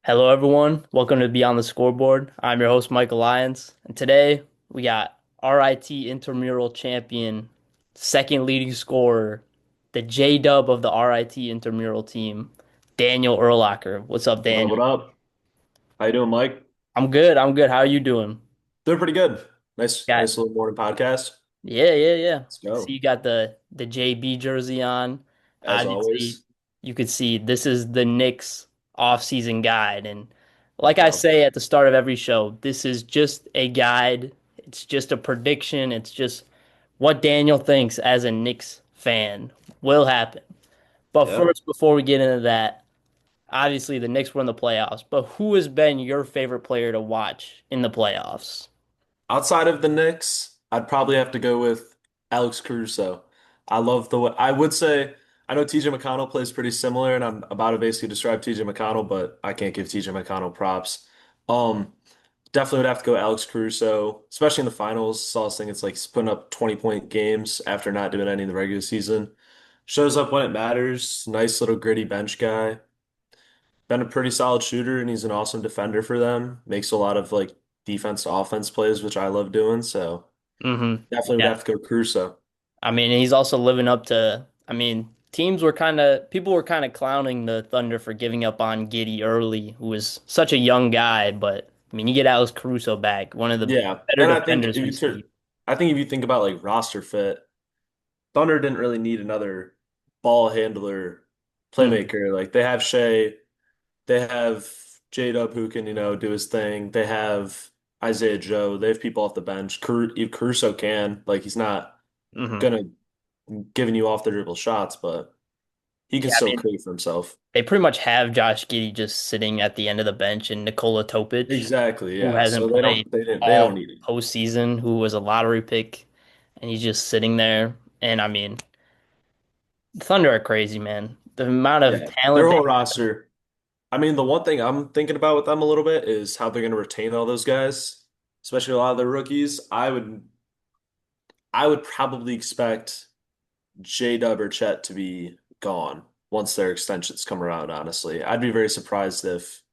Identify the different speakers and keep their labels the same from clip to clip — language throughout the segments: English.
Speaker 1: Hello, everyone. Welcome to Beyond the Scoreboard. I'm your host, Michael Lyons, and today we got RIT intramural champion, second leading scorer, the J Dub of the RIT intramural team, Daniel Urlacher. What's up,
Speaker 2: What up?
Speaker 1: Daniel?
Speaker 2: What up? How you doing, Mike?
Speaker 1: I'm good. I'm good. How are you doing?
Speaker 2: Doing pretty good. Nice
Speaker 1: Got
Speaker 2: little morning podcast.
Speaker 1: yeah.
Speaker 2: Let's
Speaker 1: See,
Speaker 2: go.
Speaker 1: you got the JB jersey on.
Speaker 2: As
Speaker 1: Obviously,
Speaker 2: always.
Speaker 1: you could see this is the Knicks off-season guide, and like I
Speaker 2: Yeah.
Speaker 1: say at the start of every show, this is just a guide. It's just a prediction. It's just what Daniel thinks as a Knicks fan will happen. But
Speaker 2: Yep.
Speaker 1: first, before we get into that, obviously the Knicks were in the playoffs. But who has been your favorite player to watch in the playoffs?
Speaker 2: Outside of the Knicks, I'd probably have to go with Alex Caruso. I love the way I would say I know TJ McConnell plays pretty similar, and I'm about to basically describe TJ McConnell, but I can't give TJ McConnell props. Um, Definitely would have to go Alex Caruso, especially in the finals. Saw this thing, it's like he's putting up 20-point games after not doing any in the regular season. Shows up when it matters. Nice little gritty bench guy. Been a pretty solid shooter, and he's an awesome defender for them. Makes a lot of like defense to offense plays, which I love doing. So definitely would
Speaker 1: Yeah.
Speaker 2: have to go Caruso.
Speaker 1: I mean, he's also living up to, I mean, people were kind of clowning the Thunder for giving up on Giddy early, who was such a young guy, but I mean, you get Alex Caruso back, one of the
Speaker 2: Yeah,
Speaker 1: better
Speaker 2: and I think
Speaker 1: defenders we see.
Speaker 2: I think if you think about like roster fit, Thunder didn't really need another ball handler,
Speaker 1: Mm,
Speaker 2: playmaker. Like they have Shea. They have J-Dub who can, do his thing. They have Isaiah Joe. They have people off the bench. Caruso can. Like he's not
Speaker 1: hmm
Speaker 2: gonna giving you off the dribble shots, but he can
Speaker 1: Yeah, I
Speaker 2: still
Speaker 1: mean,
Speaker 2: create for himself.
Speaker 1: they pretty much have Josh Giddey just sitting at the end of the bench and Nikola Topic,
Speaker 2: Exactly,
Speaker 1: who
Speaker 2: yeah.
Speaker 1: hasn't
Speaker 2: So
Speaker 1: played
Speaker 2: they don't
Speaker 1: all
Speaker 2: need him.
Speaker 1: postseason, who was a lottery pick, and he's just sitting there. And I mean, the Thunder are crazy, man. The amount of
Speaker 2: Yeah. Their
Speaker 1: talent they
Speaker 2: whole roster. I mean, the one thing I'm thinking about with them a little bit is how they're gonna retain all those guys, especially a lot of the rookies. I would probably expect J-Dub or Chet to be gone once their extensions come around, honestly. I'd be very surprised if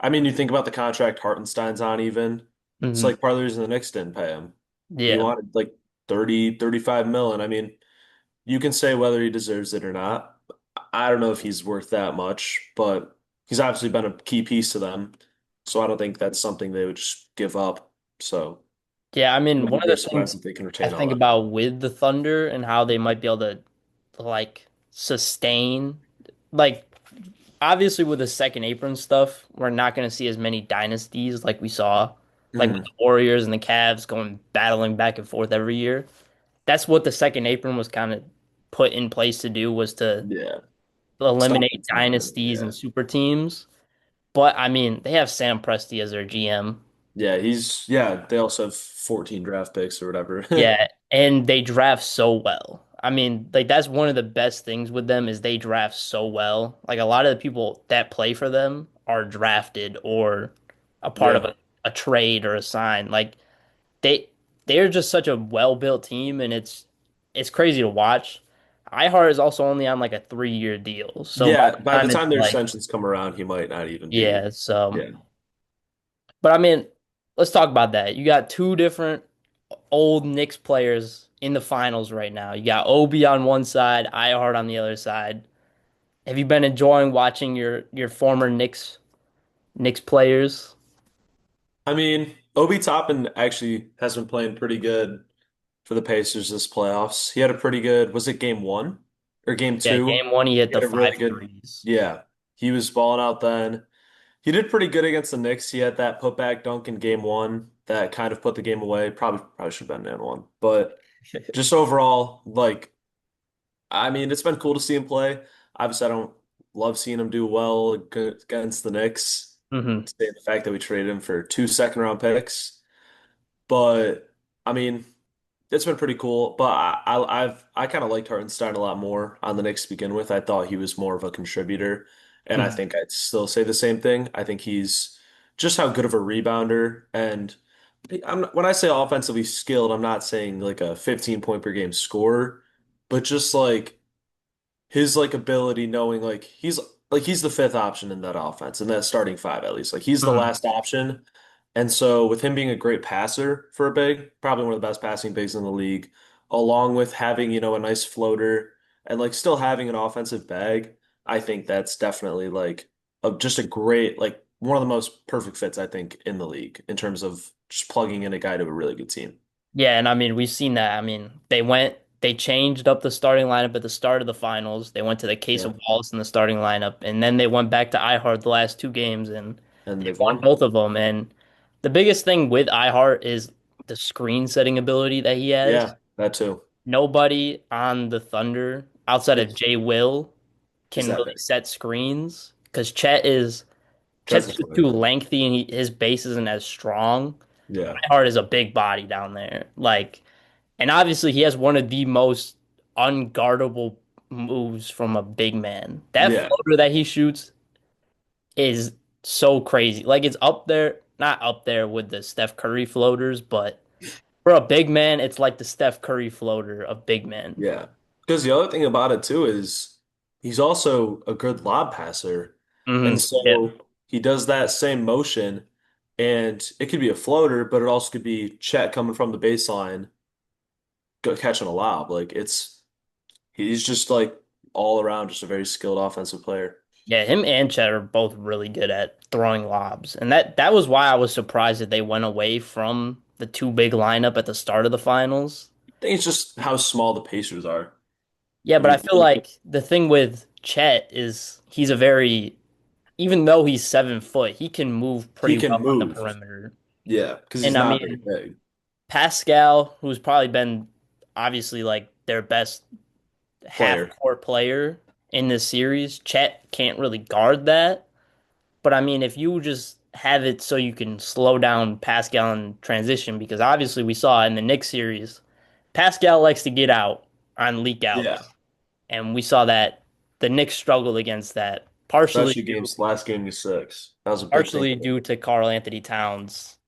Speaker 2: I mean, you think about the contract Hartenstein's on even. It's
Speaker 1: hmm
Speaker 2: like part of the reason the Knicks didn't pay him. He
Speaker 1: Yeah.
Speaker 2: wanted like 30, 35 million. I mean, you can say whether he deserves it or not. I don't know if he's worth that much, but he's obviously been a key piece to them. So I don't think that's something they would just give up. So
Speaker 1: Yeah, I mean,
Speaker 2: I'd be
Speaker 1: one of
Speaker 2: very
Speaker 1: the things
Speaker 2: surprised if they can
Speaker 1: I
Speaker 2: retain all
Speaker 1: think
Speaker 2: that.
Speaker 1: about with the Thunder and how they might be able to like sustain, like obviously with the second apron stuff, we're not going to see as many dynasties like we saw, like with
Speaker 2: Mhm.
Speaker 1: the Warriors and the Cavs going battling back and forth every year. That's what the second apron was kind of put in place to do, was to
Speaker 2: Yeah. Stop
Speaker 1: eliminate
Speaker 2: it from happening.
Speaker 1: dynasties
Speaker 2: Yeah.
Speaker 1: and super teams. But I mean, they have Sam Presti as their GM.
Speaker 2: Yeah, they also have 14 draft picks or whatever.
Speaker 1: Yeah, and they draft so well. I mean, like that's one of the best things with them is they draft so well. Like a lot of the people that play for them are drafted or a part of
Speaker 2: Yeah.
Speaker 1: a trade or a sign. Like they they're just such a well-built team, and it's crazy to watch. iHeart is also only on like a 3-year deal. So by
Speaker 2: Yeah,
Speaker 1: the
Speaker 2: by the
Speaker 1: time it's
Speaker 2: time their
Speaker 1: like,
Speaker 2: extensions come around, he might not even be.
Speaker 1: yeah, so
Speaker 2: Yeah.
Speaker 1: but I mean, let's talk about that. You got two different old Knicks players in the finals right now. You got Obi on one side, Iheart on the other side. Have you been enjoying watching your former Knicks players?
Speaker 2: I mean, Obi Toppin actually has been playing pretty good for the Pacers this playoffs. He had a pretty good, was it game one or game
Speaker 1: Yeah,
Speaker 2: two?
Speaker 1: game one he hit
Speaker 2: He
Speaker 1: the
Speaker 2: had a
Speaker 1: five
Speaker 2: really good,
Speaker 1: threes.
Speaker 2: yeah. He was balling out then. He did pretty good against the Knicks. He had that putback dunk in game one that kind of put the game away. Probably should have been in one. But just overall, like, I mean, it's been cool to see him play. Obviously, I don't love seeing him do well against the Knicks.
Speaker 1: hmm
Speaker 2: Say the fact that we traded him for two second round picks. But I mean, it's been pretty cool. But I kind of liked Hartenstein a lot more on the Knicks to begin with. I thought he was more of a contributor, and I
Speaker 1: hmm
Speaker 2: think I'd still say the same thing. I think he's just how good of a rebounder, and when I say offensively skilled, I'm not saying like a 15 point per game scorer, but just like his like ability knowing like he's like he's the fifth option in that offense, in that starting five at least. Like he's the
Speaker 1: Mhm.
Speaker 2: last option. And so with him being a great passer for a big, probably one of the best passing bigs in the league, along with having, a nice floater and like still having an offensive bag, I think that's definitely like just a great, like one of the most perfect fits, I think, in the league in terms of just plugging in a guy to a really good team.
Speaker 1: Yeah, and I mean, we've seen that. I mean, they changed up the starting lineup at the start of the finals. They went to the case
Speaker 2: Yeah.
Speaker 1: of Wallace in the starting lineup, and then they went back to iHeart the last two games, and
Speaker 2: And
Speaker 1: they
Speaker 2: they've
Speaker 1: won
Speaker 2: won.
Speaker 1: both of them. And the biggest thing with iHeart is the screen setting ability that he has.
Speaker 2: Yeah, that too.
Speaker 1: Nobody on the Thunder outside of
Speaker 2: Is
Speaker 1: Jay Will
Speaker 2: is
Speaker 1: can
Speaker 2: that
Speaker 1: really
Speaker 2: big?
Speaker 1: set screens because
Speaker 2: Chess
Speaker 1: Chet's
Speaker 2: is
Speaker 1: just
Speaker 2: winning.
Speaker 1: too lengthy and his base isn't as strong.
Speaker 2: Yeah.
Speaker 1: Hart is a big body down there. And obviously he has one of the most unguardable moves from a big man. That
Speaker 2: Yeah.
Speaker 1: floater that he shoots is so crazy. Like it's up there, not up there with the Steph Curry floaters, but for a big man, it's like the Steph Curry floater of big men.
Speaker 2: Yeah. Because the other thing about it too is he's also a good lob passer. And
Speaker 1: Yeah.
Speaker 2: so he does that same motion and it could be a floater, but it also could be Chet coming from the baseline, catching a lob. Like he's just like all around just a very skilled offensive player.
Speaker 1: Yeah, him and Chet are both really good at throwing lobs. And that was why I was surprised that they went away from the two big lineup at the start of the finals.
Speaker 2: I think it's just how small the Pacers are.
Speaker 1: Yeah,
Speaker 2: I
Speaker 1: but I
Speaker 2: mean,
Speaker 1: feel like the thing with Chet is he's a very, even though he's 7 foot, he can move
Speaker 2: he
Speaker 1: pretty
Speaker 2: can
Speaker 1: well on the
Speaker 2: move.
Speaker 1: perimeter.
Speaker 2: Yeah, because he's
Speaker 1: And I
Speaker 2: not very
Speaker 1: mean,
Speaker 2: big.
Speaker 1: Pascal, who's probably been obviously like their best half
Speaker 2: Player.
Speaker 1: court player in this series, Chet can't really guard that. But I mean, if you just have it so you can slow down Pascal in transition, because obviously we saw in the Knicks series, Pascal likes to get out on leak
Speaker 2: Yeah.
Speaker 1: outs. And we saw that the Knicks struggled against that, partially
Speaker 2: Especially
Speaker 1: due,
Speaker 2: games last game was six. That was a big thing
Speaker 1: partially
Speaker 2: for them.
Speaker 1: due to Karl Anthony Towns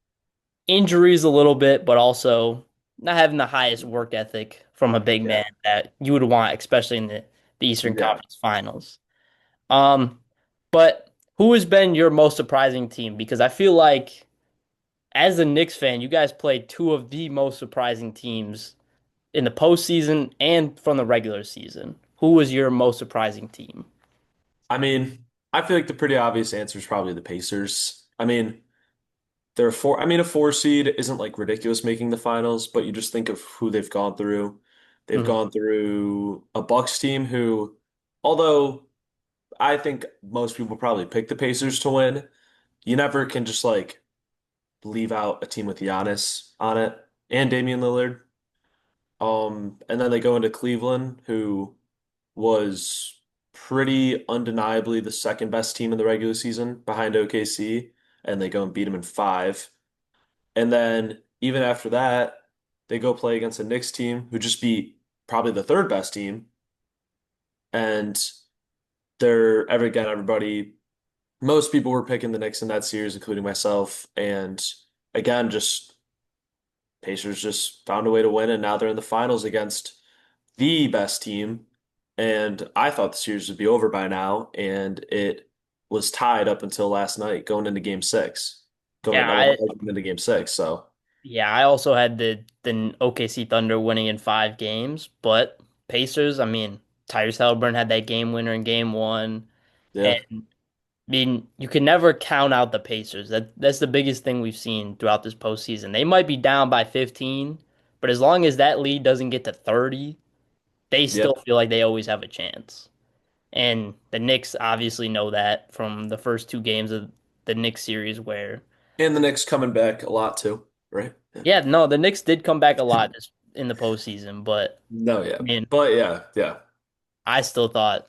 Speaker 1: injuries a little bit, but also not having the highest work ethic from a big man
Speaker 2: Yeah.
Speaker 1: that you would want, especially in the Eastern
Speaker 2: Yeah.
Speaker 1: Conference Finals. Um, but who has been your most surprising team? Because I feel like as a Knicks fan, you guys played two of the most surprising teams in the postseason and from the regular season. Who was your most surprising team?
Speaker 2: I mean, I feel like the pretty obvious answer is probably the Pacers. I mean, they're a four. I mean, a four seed isn't like ridiculous making the finals, but you just think of who they've gone through. They've
Speaker 1: Mhm.
Speaker 2: gone through a Bucks team who, although I think most people probably pick the Pacers to win, you never can just like leave out a team with Giannis on it and Damian Lillard. And then they go into Cleveland, who was pretty undeniably the second best team in the regular season behind OKC, and they go and beat them in five. And then even after that, they go play against a Knicks team who just beat probably the third best team. And everybody, most people were picking the Knicks in that series, including myself. And again, just Pacers just found a way to win, and now they're in the finals against the best team. And I thought the series would be over by now, and it was tied up until last night, going into game six. Going
Speaker 1: Yeah,
Speaker 2: in, well, not going into game six. So
Speaker 1: I also had the OKC Thunder winning in 5 games, but Pacers, I mean, Tyrese Halliburton had that game winner in game one, and
Speaker 2: yeah,
Speaker 1: I mean, you can never count out the Pacers. That's the biggest thing we've seen throughout this postseason. They might be down by 15, but as long as that lead doesn't get to 30, they
Speaker 2: yeah.
Speaker 1: still feel like they always have a chance. And the Knicks obviously know that from the first 2 games of the Knicks series where,
Speaker 2: And the Knicks coming back a lot too, right? Yeah.
Speaker 1: yeah, no, the Knicks did come back a lot in the postseason, but
Speaker 2: No,
Speaker 1: I
Speaker 2: yeah.
Speaker 1: mean,
Speaker 2: But yeah, yeah,
Speaker 1: I still thought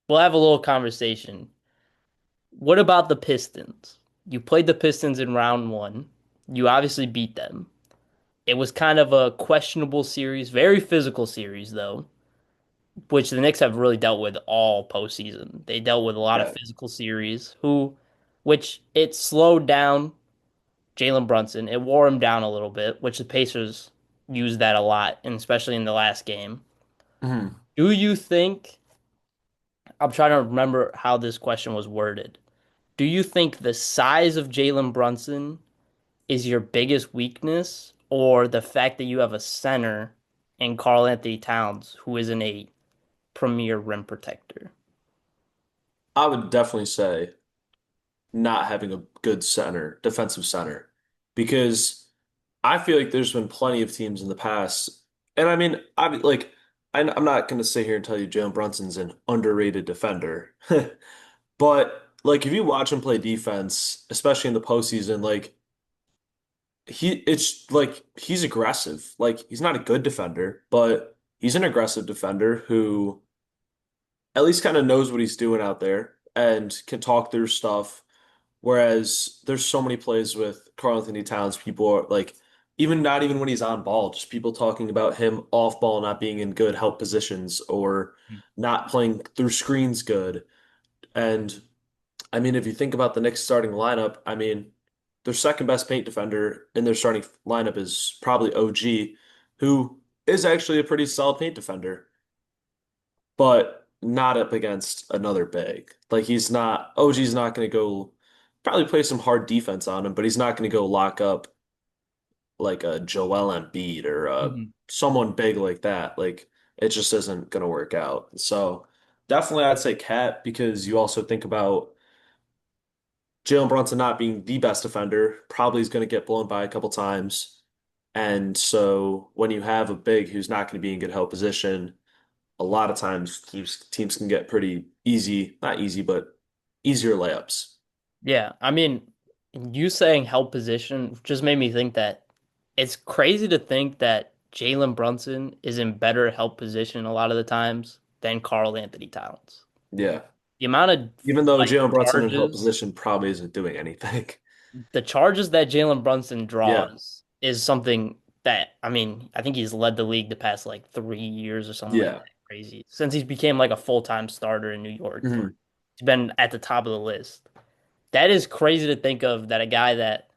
Speaker 1: we'll have a little conversation. What about the Pistons? You played the Pistons in round one. You obviously beat them. It was kind of a questionable series, very physical series though, which the Knicks have really dealt with all postseason. They dealt with a lot of
Speaker 2: yeah.
Speaker 1: physical series, which it slowed down Jalen Brunson. It wore him down a little bit, which the Pacers used that a lot, and especially in the last game.
Speaker 2: Mhm.
Speaker 1: Do you think I'm trying to remember how this question was worded. Do you think the size of Jalen Brunson is your biggest weakness, or the fact that you have a center in Karl Anthony Towns who isn't a premier rim protector?
Speaker 2: I would definitely say not having a good center, defensive center, because I feel like there's been plenty of teams in the past, and I mean, I'm not going to sit here and tell you Jalen Brunson's an underrated defender, but like if you watch him play defense, especially in the postseason, it's like he's aggressive. Like he's not a good defender, but he's an aggressive defender who at least kind of knows what he's doing out there and can talk through stuff. Whereas there's so many plays with Karl Anthony Towns, people are like, even not even when he's on ball, just people talking about him off ball not being in good help positions or not playing through screens good. And I mean, if you think about the Knicks starting lineup, I mean, their second best paint defender in their starting lineup is probably OG, who is actually a pretty solid paint defender, but not up against another big. Like OG's not going to go probably play some hard defense on him, but he's not going to go lock up like a Joel Embiid or
Speaker 1: Mhm.
Speaker 2: someone big like that. Like it just isn't going to work out. So definitely I'd say Cat because you also think about Jalen Brunson not being the best defender, probably is going to get blown by a couple times. And so when you have a big who's not going to be in good help position, a lot of times teams can get pretty easy, not easy, but easier layups.
Speaker 1: Yeah, I mean, you saying help position just made me think that it's crazy to think that Jalen Brunson is in better help position a lot of the times than Karl Anthony Towns.
Speaker 2: Yeah.
Speaker 1: The amount of
Speaker 2: Even though
Speaker 1: like
Speaker 2: Jalen Brunson in help
Speaker 1: charges,
Speaker 2: position probably isn't doing anything.
Speaker 1: the charges that Jalen Brunson
Speaker 2: Yeah.
Speaker 1: draws is something that I mean, I think he's led the league the past like 3 years or something like
Speaker 2: Yeah.
Speaker 1: that. Crazy. Since he's became like a full-time starter in New York for
Speaker 2: Mhm.
Speaker 1: he's been at the top of the list. That is crazy to think of that a guy that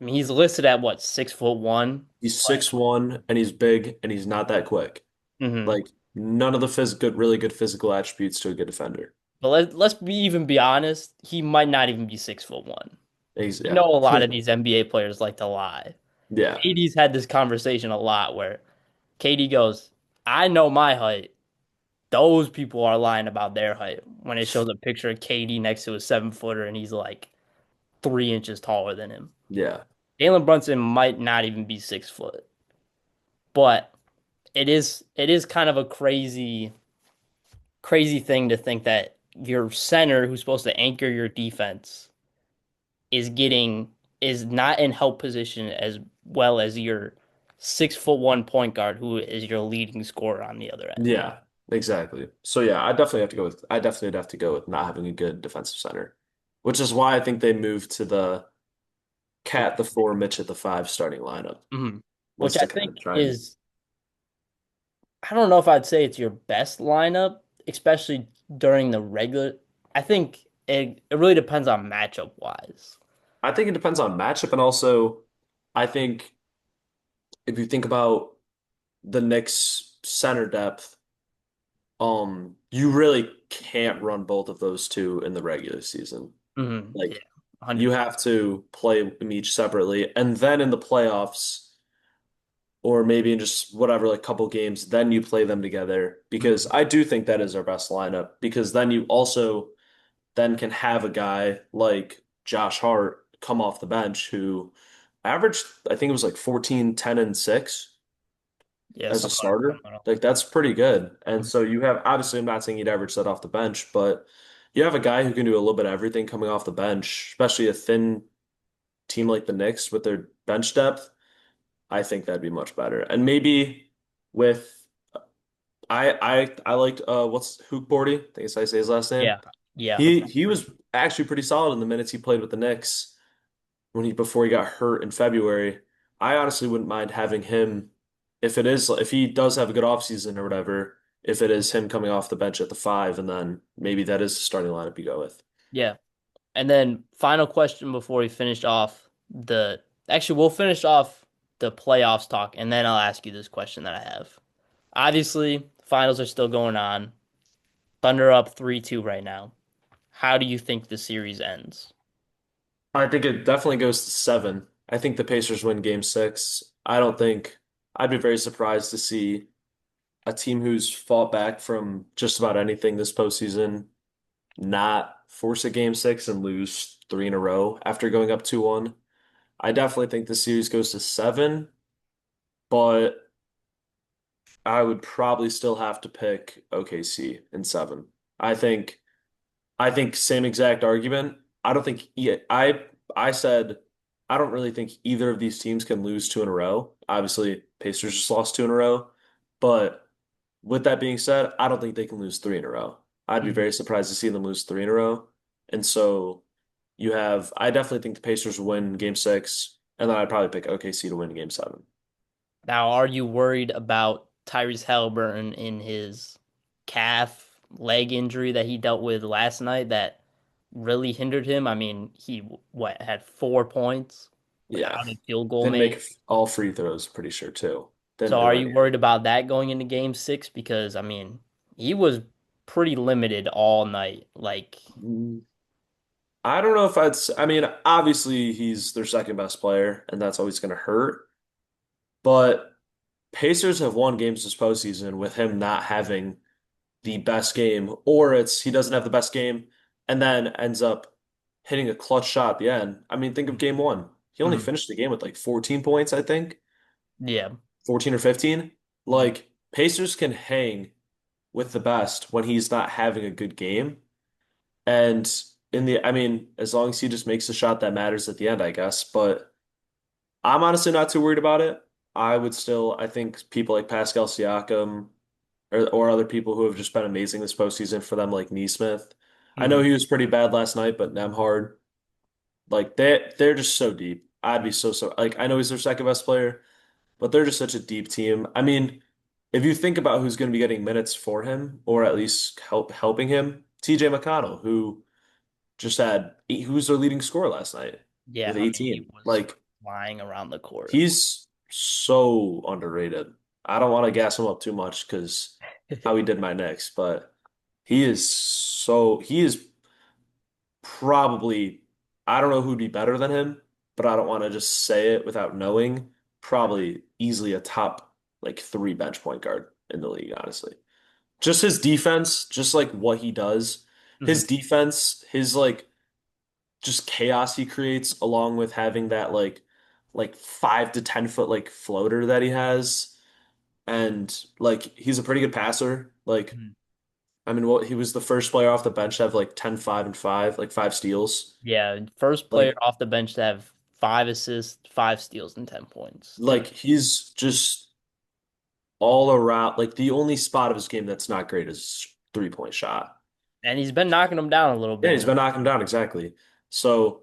Speaker 1: I mean he's listed at what 6'1",
Speaker 2: He's 6'1" and he's big and he's not that quick.
Speaker 1: hmm.
Speaker 2: Like none of the really good physical attributes to a good defender.
Speaker 1: But let's be honest, he might not even be 6'1". We
Speaker 2: Yeah.
Speaker 1: know a lot of these NBA players like to lie.
Speaker 2: Yeah.
Speaker 1: KD's had this conversation a lot where KD goes, "I know my height. Those people are lying about their height." When it shows a picture of KD next to a 7 footer and he's like 3 inches taller than him.
Speaker 2: Yeah.
Speaker 1: Jalen Brunson might not even be 6 foot, but it is kind of a crazy thing to think that your center who's supposed to anchor your defense is getting is not in help position as well as your 6'1" point guard who is your leading scorer on the other end.
Speaker 2: Yeah. Exactly. So yeah, I definitely would have to go with not having a good defensive center, which is why I think they moved to the Cat the four, Mitch at the five starting lineup
Speaker 1: Mhm. Which
Speaker 2: was
Speaker 1: I
Speaker 2: to kind
Speaker 1: think
Speaker 2: of try and
Speaker 1: is I don't know if I'd say it's your best lineup, especially during the regular. I think it really depends on matchup wise.
Speaker 2: I think it depends on matchup and also I think if you think about the Knicks center depth, you really can't run both of those two in the regular season.
Speaker 1: Yeah,
Speaker 2: Like you
Speaker 1: 100%.
Speaker 2: have to play them each separately, and then in the playoffs, or maybe in just whatever, like couple games, then you play them together. Because
Speaker 1: Mhm.
Speaker 2: I do think that is our best lineup. Because then you also then can have a guy like Josh Hart come off the bench who averaged, I think it was like 14, 10, and 6
Speaker 1: Yeah,
Speaker 2: as a
Speaker 1: something
Speaker 2: starter.
Speaker 1: like
Speaker 2: Like that's pretty good. And
Speaker 1: that.
Speaker 2: so you have obviously I'm not saying you'd average that off the bench, but you have a guy who can do a little bit of everything coming off the bench, especially a thin team like the Knicks with their bench depth. I think that'd be much better. And maybe with I liked what's Hookboardy, I think that's how I say his last name.
Speaker 1: Yeah, yeah,
Speaker 2: He was actually pretty solid in the minutes he played with the Knicks before he got hurt in February. I honestly wouldn't mind having him if he does have a good offseason or whatever, if it is him coming off the bench at the five, and then maybe that is the starting lineup you go with.
Speaker 1: yeah. And then final question before we finish off the actually we'll finish off the playoffs talk and then I'll ask you this question that I have. Obviously, finals are still going on. Thunder up 3-2 right now. How do you think the series ends?
Speaker 2: I think it definitely goes to seven. I think the Pacers win game six. I don't think I'd be very surprised to see a team who's fought back from just about anything this postseason not force a game six and lose three in a row after going up 2-1. I definitely think the series goes to seven, but I would probably still have to pick OKC in seven. I think I think same exact argument. I don't think I said I don't really think either of these teams can lose two in a row. Obviously, Pacers just lost two in a row, but with that being said, I don't think they can lose three in a row. I'd be
Speaker 1: Mhm.
Speaker 2: very surprised to see them lose three in a row. And so I definitely think the Pacers win game six, and then I'd probably pick OKC to win game seven.
Speaker 1: Now, are you worried about Tyrese Halliburton in his calf leg injury that he dealt with last night that really hindered him? I mean, he what had 4 points
Speaker 2: Yeah.
Speaker 1: without a field goal
Speaker 2: Didn't make
Speaker 1: made.
Speaker 2: all free throws, pretty sure too.
Speaker 1: So
Speaker 2: Didn't
Speaker 1: are
Speaker 2: do
Speaker 1: you
Speaker 2: any.
Speaker 1: worried about that going into game six? Because I mean, he was pretty limited all night. Like,
Speaker 2: I don't know if I mean, obviously he's their second best player, and that's always going to hurt. But Pacers have won games this postseason with him not having the best game, or it's he doesn't have the best game and then ends up hitting a clutch shot at the end. I mean, think of game one. He only
Speaker 1: mhm,
Speaker 2: finished the game with like 14 points, I think,
Speaker 1: yeah,
Speaker 2: 14 or 15.
Speaker 1: mhm,
Speaker 2: Like, Pacers can hang with the best when he's not having a good game. And I mean, as long as he just makes a shot that matters at the end, I guess. But I'm honestly not too worried about it. I think people like Pascal Siakam or other people who have just been amazing this postseason for them, like Neesmith. I know
Speaker 1: mhm,
Speaker 2: he was pretty bad last night, but Nemhard, like they're just so deep. I'd be so like I know he's their second best player, but they're just such a deep team. I mean, if you think about who's going to be getting minutes for him, or at least helping him, TJ McConnell, who's their leading scorer last night
Speaker 1: yeah.
Speaker 2: with
Speaker 1: I mean, he
Speaker 2: 18.
Speaker 1: was
Speaker 2: Like
Speaker 1: flying around the court.
Speaker 2: he's so underrated. I don't want to gas him up too much because how he did my Knicks, but he is probably I don't know who'd be better than him, but I don't want to just say it without knowing. Probably easily a top like three bench point guard in the league, honestly. Just his defense, just like what he does,
Speaker 1: Mhm,
Speaker 2: his defense, his like just chaos he creates, along with having that like 5 to 10 foot like floater that he has, and like he's a pretty good passer. Like
Speaker 1: mhm.
Speaker 2: I mean, he was the first player off the bench to have like 10, 5, and 5, like 5 steals.
Speaker 1: Yeah, first player
Speaker 2: Like
Speaker 1: off the bench to have 5 assists, 5 steals, and 10 points.
Speaker 2: like he's just all around. Like the only spot of his game that's not great is 3-point shot.
Speaker 1: And he's been knocking them down a little
Speaker 2: Yeah,
Speaker 1: bit.
Speaker 2: he's been knocking him down exactly. So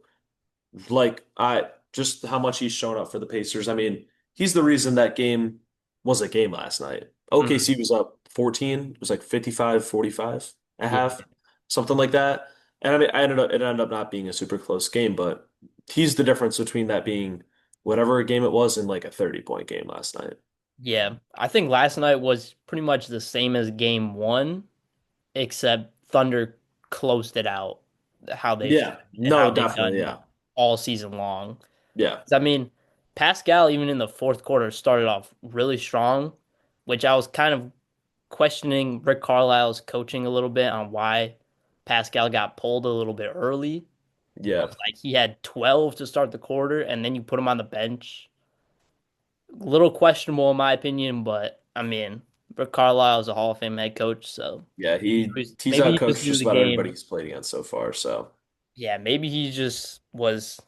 Speaker 2: like I just how much he's shown up for the Pacers. I mean, he's the reason that game was a game last night.
Speaker 1: Mhm.
Speaker 2: OKC was up 14. It was like 55-45 at
Speaker 1: Yeah,
Speaker 2: half, something like that. And I mean, it ended up not being a super close game, but he's the difference between that being whatever game it was and like a 30-point game last night.
Speaker 1: yeah. I think last night was pretty much the same as game one, except Thunder closed it out how they should
Speaker 2: Yeah.
Speaker 1: and how
Speaker 2: No,
Speaker 1: they've
Speaker 2: definitely.
Speaker 1: done
Speaker 2: Yeah.
Speaker 1: all season long.
Speaker 2: Yeah.
Speaker 1: 'Cause, I mean, Pascal, even in the fourth quarter, started off really strong, which I was kind of questioning Rick Carlisle's coaching a little bit on why Pascal got pulled a little bit early.
Speaker 2: Yeah.
Speaker 1: Like he had 12 to start the quarter, and then you put him on the bench. A little questionable in my opinion, but I mean, Rick Carlisle is a Hall of Fame head coach, so
Speaker 2: Yeah. He's
Speaker 1: maybe he just
Speaker 2: outcoached
Speaker 1: knew
Speaker 2: just
Speaker 1: the
Speaker 2: about everybody
Speaker 1: game.
Speaker 2: he's played against so far. So,
Speaker 1: Yeah, maybe he just was.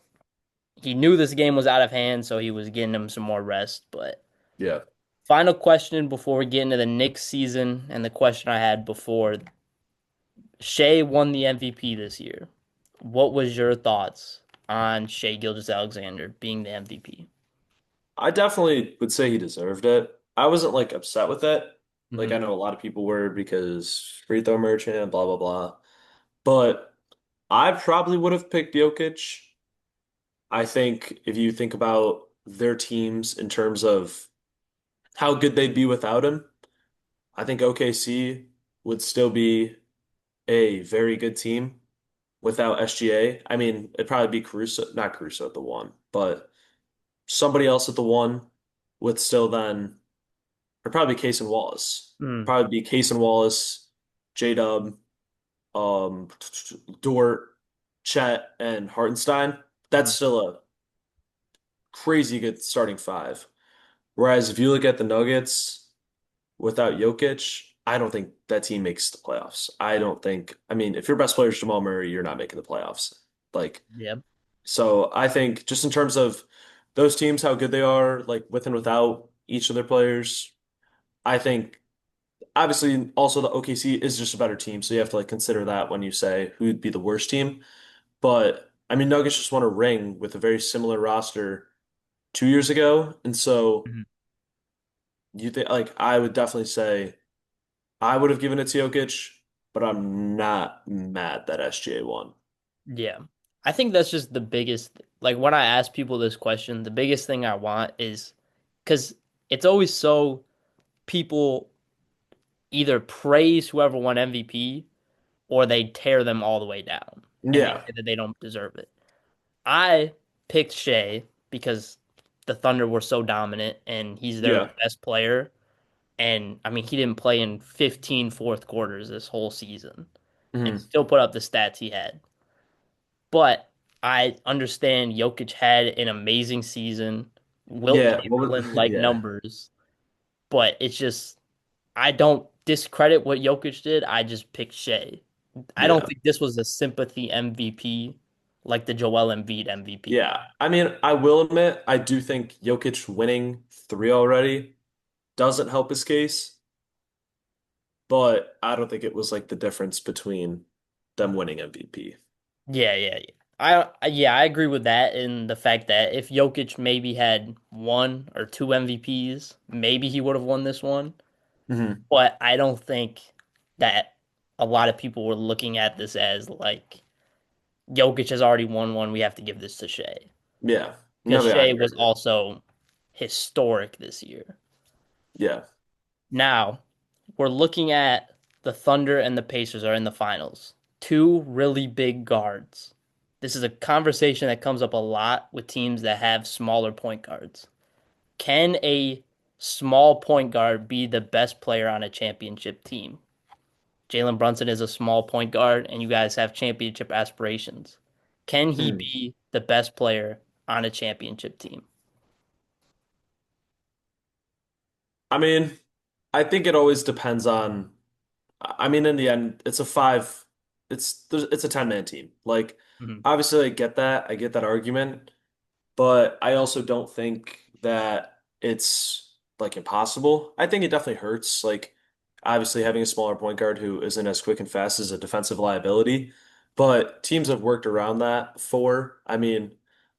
Speaker 1: He knew this game was out of hand, so he was getting him some more rest. But
Speaker 2: yeah.
Speaker 1: final question before we get into the Knicks season, and the question I had before: Shea won the MVP this year. What was your thoughts on Shea Gilgeous-Alexander being the MVP?
Speaker 2: I definitely would say he deserved it. I wasn't like upset with it. Like I
Speaker 1: Hmm.
Speaker 2: know a lot of people were because free throw merchant, blah blah blah. But I probably would have picked Jokic. I think if you think about their teams in terms of how good they'd be without him, I think OKC would still be. a very good team without SGA. I mean, it'd probably be Caruso, not Caruso at the one, but somebody else at the one with still then, or probably Case and Wallace.
Speaker 1: Mm,
Speaker 2: Probably be Case and Wallace, J-Dub, Dort, Chet, and Hartenstein. That's
Speaker 1: mhm.
Speaker 2: still a crazy good starting five. Whereas if you look at the Nuggets without Jokic, I don't think that team makes the playoffs. I don't think, I mean, if your best player is Jamal Murray, you're not making the playoffs. Like,
Speaker 1: Yeah.
Speaker 2: so I think just in terms of those teams, how good they are, like with and without each of their players, I think obviously also the OKC is just a better team. So you have to like consider that when you say who'd be the worst team. But I mean, Nuggets just won a ring with a very similar roster 2 years ago. And so
Speaker 1: Mhm.
Speaker 2: you think like I would definitely say I would have given it to Jokic, but I'm not mad that SGA won.
Speaker 1: Yeah. I think that's just the biggest, like when I ask people this question, the biggest thing I want is because it's always so people either praise whoever won MVP or they tear them all the way down and they
Speaker 2: Yeah,
Speaker 1: say that they don't deserve it. I picked Shea because the Thunder were so dominant and he's their
Speaker 2: yeah.
Speaker 1: best player. And I mean, he didn't play in 15 fourth quarters this whole season and
Speaker 2: Mhm.
Speaker 1: still put up the stats he had. But I understand Jokic had an amazing season, Wilt
Speaker 2: Yeah, what
Speaker 1: Chamberlain
Speaker 2: was
Speaker 1: like
Speaker 2: yeah,
Speaker 1: numbers, but it's just I don't discredit what Jokic did. I just picked Shea. I don't
Speaker 2: yeah.
Speaker 1: think this was a sympathy MVP like the Joel Embiid MVP.
Speaker 2: Yeah. I mean, I will admit, I do think Jokic winning three already doesn't help his case, but I don't think it was like the difference between them winning MVP.
Speaker 1: Yeah. Yeah, I agree with that in the fact that if Jokic maybe had one or two MVPs, maybe he would have won this one.
Speaker 2: Hmm.
Speaker 1: But I don't think that a lot of people were looking at this as like Jokic has already won one. We have to give this to Shea
Speaker 2: Yeah.
Speaker 1: because
Speaker 2: No, yeah, I
Speaker 1: Shea was
Speaker 2: agree.
Speaker 1: also historic this year.
Speaker 2: Yeah.
Speaker 1: Now we're looking at the Thunder and the Pacers are in the finals. Two really big guards. This is a conversation that comes up a lot with teams that have smaller point guards. Can a small point guard be the best player on a championship team? Jalen Brunson is a small point guard, and you guys have championship aspirations. Can he
Speaker 2: Hmm.
Speaker 1: be the best player on a championship team?
Speaker 2: I mean, I think it always depends on, I mean, in the end, it's a five, it's a 10-man team. Like,
Speaker 1: Mhm.
Speaker 2: obviously, I get that argument. But I also don't think that it's like impossible. I think it definitely hurts. Like, obviously, having a smaller point guard who isn't as quick and fast is a defensive liability. But teams have worked around that before. I mean,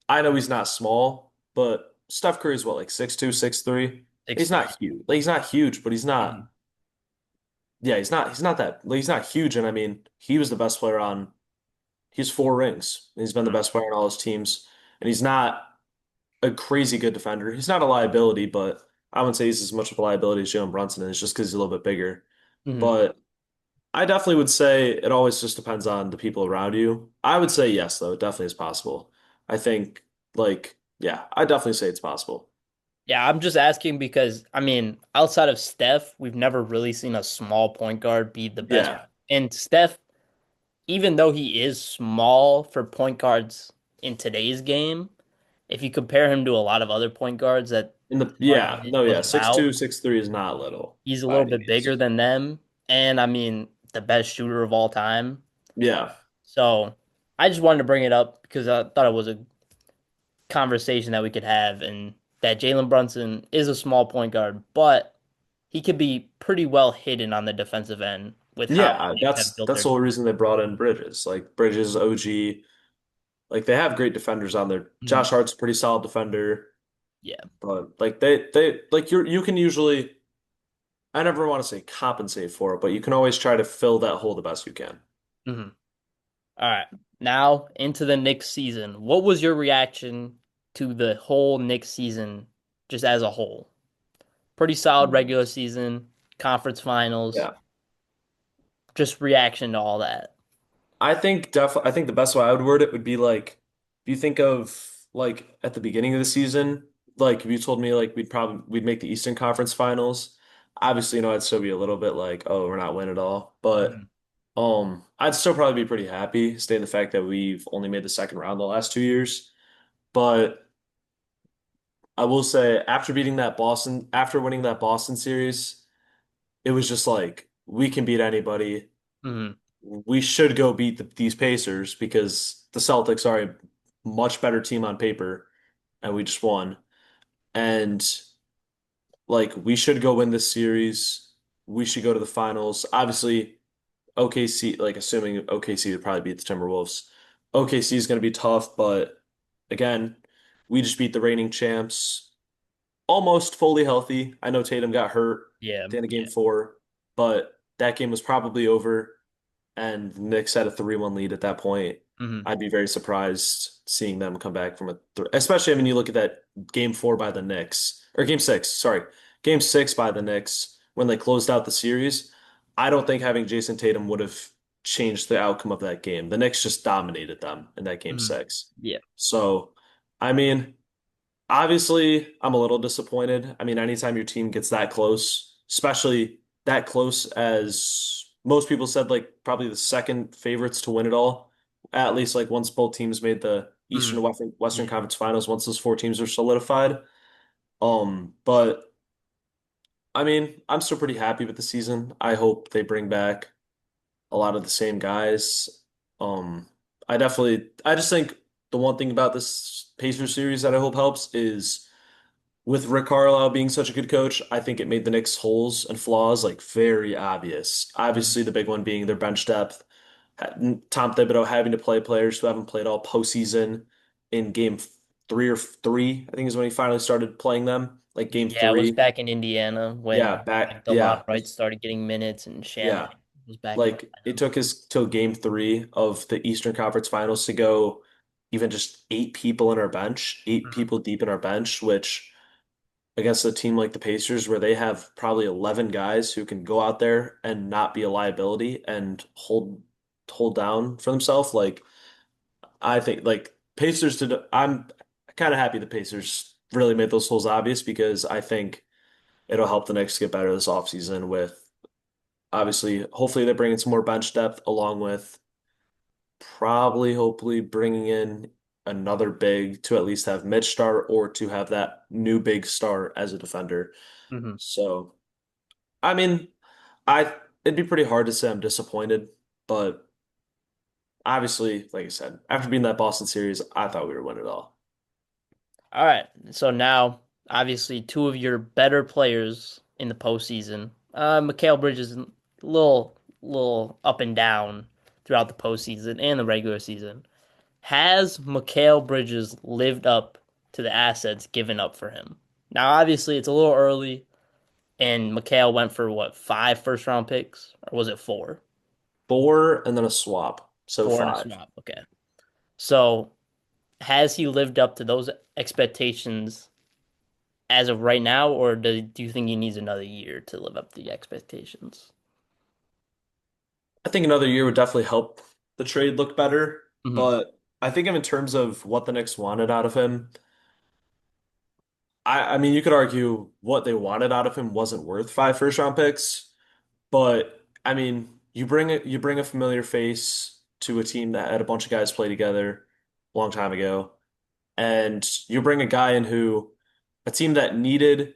Speaker 2: I know he's not small, but Steph Curry's what, like 6'2", 6'3"? He's
Speaker 1: 6'3".
Speaker 2: not huge. Like, he's not huge, but he's not,
Speaker 1: Mhm.
Speaker 2: yeah, he's not that, like, he's not huge. And I mean, he was the best player on, he's four rings. He's been the
Speaker 1: Mhm.
Speaker 2: best player on all his teams. And he's not a crazy good defender. He's not a liability, but I wouldn't say he's as much of a liability as Jalen Brunson is just because he's a little bit bigger.
Speaker 1: Mhm.
Speaker 2: But I definitely would say it always just depends on the people around you. I would say yes, though. It definitely is possible. I think, like, yeah, I definitely say it's possible.
Speaker 1: Yeah, I'm just asking because I mean, outside of Steph, we've never really seen a small point guard be the best.
Speaker 2: Yeah.
Speaker 1: And Steph, even though he is small for point guards in today's game, if you compare him to a lot of other point guards that
Speaker 2: Yeah, no,
Speaker 1: was
Speaker 2: yeah, 6'2",
Speaker 1: about,
Speaker 2: 6'3" is not little
Speaker 1: he's a
Speaker 2: by
Speaker 1: little
Speaker 2: any
Speaker 1: bit bigger
Speaker 2: means.
Speaker 1: than them. And I mean, the best shooter of all time.
Speaker 2: Yeah.
Speaker 1: So I just wanted to bring it up because I thought it was a conversation that we could have, and that Jalen Brunson is a small point guard, but he could be pretty well hidden on the defensive end with how
Speaker 2: Yeah,
Speaker 1: the Knicks have built
Speaker 2: that's
Speaker 1: their
Speaker 2: the whole
Speaker 1: team.
Speaker 2: reason they brought in Bridges. Like Bridges, OG, like they have great defenders on there.
Speaker 1: Mhm.
Speaker 2: Josh Hart's a pretty solid defender.
Speaker 1: Yeah.
Speaker 2: But like they like you can usually I never want to say compensate for it, but you can always try to fill that hole the best you can.
Speaker 1: Hmm. All right. Now into the Knicks season. What was your reaction to the whole Knicks season just as a whole? Pretty solid regular season, conference finals,
Speaker 2: Yeah.
Speaker 1: Just reaction to all that.
Speaker 2: I think the best way I would word it would be like if you think of like at the beginning of the season, like if you told me like we'd make the Eastern Conference Finals, obviously I'd still be a little bit like, oh, we're not winning at all. But
Speaker 1: Mhm.
Speaker 2: I'd still probably be pretty happy stating the fact that we've only made the second round the last 2 years. But I will say after winning that Boston series, it was just like we can beat anybody.
Speaker 1: Mhm.
Speaker 2: We should go beat these Pacers because the Celtics are a much better team on paper, and we just won. And like we should go win this series. We should go to the finals. Obviously, OKC, like assuming OKC would probably beat the Timberwolves. OKC is going to be tough, but again, we just beat the reigning champs almost fully healthy. I know Tatum got hurt
Speaker 1: Yeah.
Speaker 2: at the end of game
Speaker 1: Yeah.
Speaker 2: 4, but that game was probably over and the Knicks had a 3-1 lead at that point.
Speaker 1: Mhm.
Speaker 2: I'd be very surprised seeing them come back from a th especially when you look at that game 4 by the Knicks or game 6, sorry, game 6 by the Knicks when they closed out the series. I don't think having Jason Tatum would have changed the outcome of that game. The Knicks just dominated them in that game
Speaker 1: Mhm.
Speaker 2: 6.
Speaker 1: Yeah.
Speaker 2: So, I mean, obviously, I'm a little disappointed. I mean, anytime your team gets that close, especially that close as most people said, like probably the second favorites to win it all, at least like once both teams made the Eastern
Speaker 1: Mhm.
Speaker 2: and Western
Speaker 1: Yeah.
Speaker 2: Conference Finals, once those four teams are solidified. But I mean, I'm still pretty happy with the season. I hope they bring back a lot of the same guys. Um, I just think the one thing about this Pacers series that I hope helps is with Rick Carlisle being such a good coach, I think it made the Knicks' holes and flaws like very obvious.
Speaker 1: Mhm.
Speaker 2: Obviously, the big one being their bench depth. Tom Thibodeau having to play players who haven't played all postseason in game 3 I think is when he finally started playing them. Like game
Speaker 1: Yeah, it was
Speaker 2: three.
Speaker 1: back in Indiana
Speaker 2: Yeah,
Speaker 1: when like DeLon
Speaker 2: yeah,
Speaker 1: Wright started getting minutes and Shannon
Speaker 2: yeah.
Speaker 1: was back in the
Speaker 2: Like it took us till game 3 of the Eastern Conference Finals to go even just 8 people in our bench, eight
Speaker 1: lineup.
Speaker 2: people deep in our bench, which against a team like the Pacers where they have probably 11 guys who can go out there and not be a liability and hold down for themselves. Like I think like Pacers did I'm kind of happy the Pacers really made those holes obvious because I think it'll help the Knicks get better this offseason with obviously hopefully they bring in some more bench depth along with probably hopefully bringing in another big to at least have Mitch start or to have that new big star as a defender.
Speaker 1: Mhm.
Speaker 2: So I mean, I it'd be pretty hard to say I'm disappointed, but obviously, like I said, after being that Boston series, I thought we were winning it all.
Speaker 1: All right. So now, obviously, two of your better players in the postseason. Mikal Bridges, a little up and down throughout the postseason and the regular season. Has Mikal Bridges lived up to the assets given up for him? Now, obviously, it's a little early, and Mikal went for what, 5 first round picks? Or was it four?
Speaker 2: Four and then a swap, so
Speaker 1: Four and a
Speaker 2: five.
Speaker 1: swap. Okay. So, has he lived up to those expectations as of right now, or do you think he needs another year to live up to the expectations?
Speaker 2: I think another year would definitely help the trade look better,
Speaker 1: Hmm.
Speaker 2: but I think in terms of what the Knicks wanted out of him, I mean, you could argue what they wanted out of him wasn't worth 5 first round picks. But I mean, you bring a familiar face to a team that had a bunch of guys play together a long time ago, and you bring a guy in who a team that needed